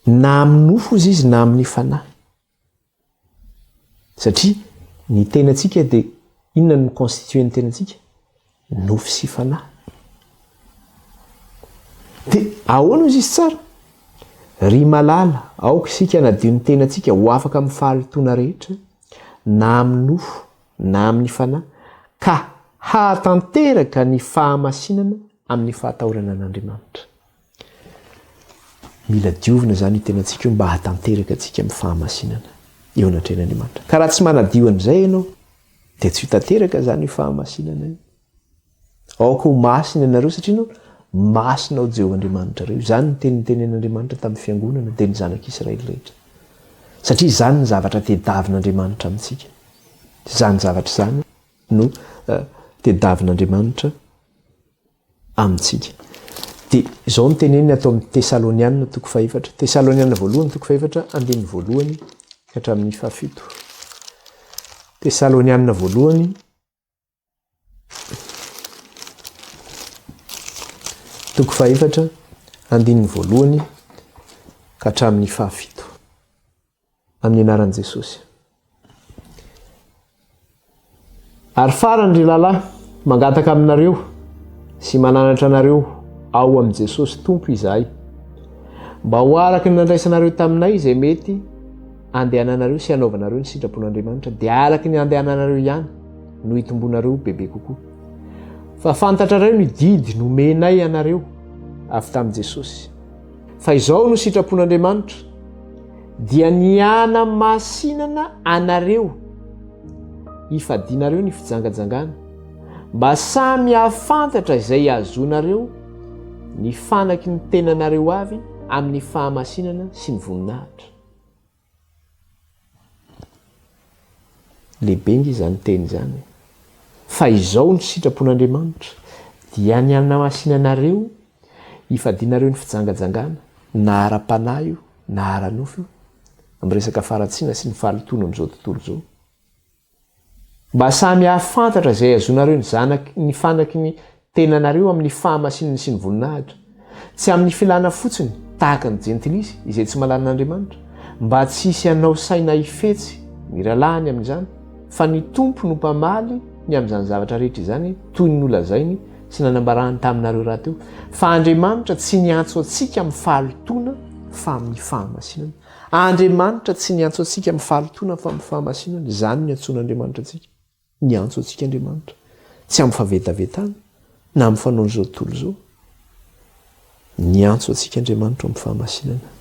Na amin'ny nofo izy na amin'ny fanahy. Satria ny tenantsika dia inona no constitue ny tenantsika? Nofo sy fanahy. Dia ahoana izy tsara? Ry malala, aoka isika anadio ny tenantsika ho afaka amin'ny fahalitoana rehetra na amin'ny nofo na amin'ny fanahy, ka hahatanteraka ny fahamasinana amin'ny fahatahorana an'Andriamanitra. Mila diovina zany ny tenantsika mba hahatanteraka antsika amin'ny fahamasinana eo anatrehan'Andriamanitra. Ka raha tsy manadio an'izay ianao dia tsy ho tanteraka zany ny fahamasinana io. Aoka ho masina ianareo satria ianao masina ao Jehovahandriamanitra reo. Zany ny tenen'Andriamanitra tamin'ny fiangonana dia ny zanak'Israely rehetra. Satria zany ny zavatra tediavin'Andriamanitra amintsika. Zany zavatra zany no tediavin'Andriamanitra amintsika. Dia izao ny teneniny atao amin'ny Tesalonianina toko fahefatra. Tesalonianina voalohany toko fahefatra andininy voalohany ka hatramin'ny fahafito. Tesalonianina voalohany toko fahefatra andininy voalohany ka hatramin'ny fahafito. Amin'ny anaran'i Jesosy. Ary farany ry lalahy mangataka aminareo sy mananatra anareo ao amin'i Jesosy Tompo izahay, mba ho araka ny nandraisanareo taminay izay mety andehananareo sy hanaovanareo ny sitrapon'Andriamanitra, dia araka ny andehananareo ihany no hitombonareo bebe kokoa. Fa fantatrareo ny didy nomenay anareo avy tamin'i Jesosy. Fa izao no sitrapon'Andriamanitra dia niana masinana anareo ifadinareo ny fijangajangana, mba samy hafantatra izay azonareo ny fanaky ny tenanareo avy amin'ny fahamasinana sy ny voninahitra. Lehibengy izany teny izany. Fa izao ny sitrapon'Andriamanitra dia niana masinanareo ifadinareo ny fijangajangana, na ara-panahy io na ara-nofo io, amin'ny resaka faratsiana sy ny fahalitoana amin'izao tontolo izao. Mba samy hafantatra izay azonareo ny fanaky ny tenanareo amin'ny fahamasinana sy ny voninahitra, tsy amin'ny filana fotsiny tahaka ny jentilisy izay tsy malanin'Andriamanitra, mba tsy hisy anao saina ifetsy miralahany amin'izany, fa ny Tompo no mpamaly ny amin'izany zavatra rehetra izany, toy ny nolazainy sy nanambarahany taminareo raha teo. Fa Andriamanitra tsy niantso antsika amin'ny fahalitoana fa amin'ny fahamasinana. Andriamanitra tsy niantso antsika amin'ny fahalitoana fa amin'ny fahamasinana. Zany ny antsoan'Andriamanitra antsika. Niantso antsika Andriamanitra tsy amin'ny fahavetavetana na amin'ny fanaon'izao tontolo izao. Niantso antsika Andriamanitra amin'ny fahamasinana.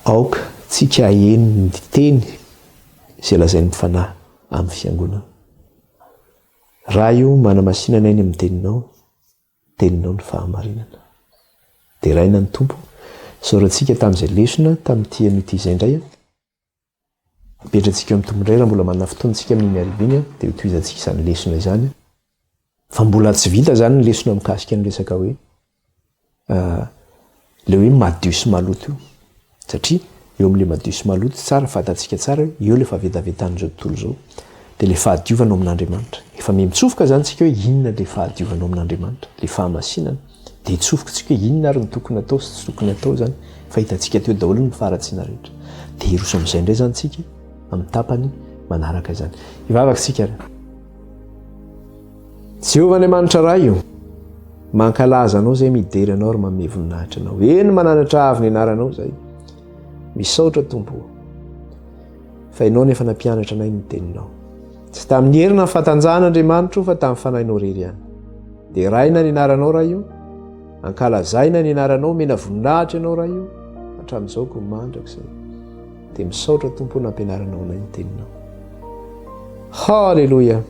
Aoka tsika aheno ny teny izay lazain'ny fanahy amin'ny fiangonana. Raha io manamasinana eny amin'ny teninao ny fahamarinana. Dia raina ny Tompo. Sorantsika tamin'izay lesona tamin'ity an'ity izay indray. Mipetratsika eo amin'ny tombondray raha mbola manana fotoantsika amin'ny ariviny dia hotohizantsika izany lesona izany. Fa mbola tsy vita zany ny lesona mikasika ny resaka hoe le hoe madio sy maloto io. Satria eo amin'ilay madio sy maloto tsara fatatsika tsara eo le fahavetavetan'izao tontolo izao. Dia le fahadiovana amin'Andriamanitra. Efa mitsofoka zany tsika hoe inona le fahadiovana amin'Andriamanitra, le fahamasinana. Dia hitsofoka tsika hoe inona ary ny tokony atao sy tsy tokony atao zany. Fa hitantsika teo daholo ny faharatsiana rehetra. Dia hiroso amin'izay indray zany tsika amin'ny tapany manaraka izany. Ivavaka tsika. Jehovah Andriamanitra raha io, mankalaza anao zay midery anao ary manome voninahitra anao. Eny mananatra avy ny anaranao zay. Misaotra Tompo. Fa ianao nefa nampianatra anay ny teninao. Tsy tamin'ny herina ny fatanjahan'Andriamanitra fa tamin'ny fanahinao rery ihany. Dia raina ny anaranao raha io, ankalazaina ny anaranao, mena voninahitra ianao raha io, hatramin'izao ko mandraka izay. Dia misaotra Tompo nampianaranao anay ny teninao. Halleluja.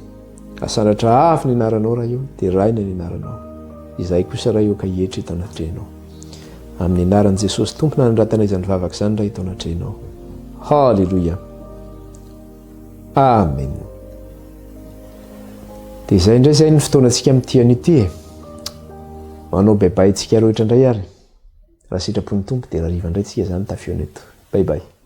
Asandratra avy ny anaranao raha io, dia raina ny anaranao. Izay kosa raha io ka hietry hita anatrehanao. Amin'ny anaran'i Jesosy Tompona nanratana izany vavaka izany raha hita anatrehanao. Halleluja. Amen. Dia izay indray izay ny fotoanantsika amin'ity an'ity. Manao baibai-tsika rehetra indray ary. Raha sitrapon'ny Tompo dia raha riva indray tsika izany tafio eto. Bye bye.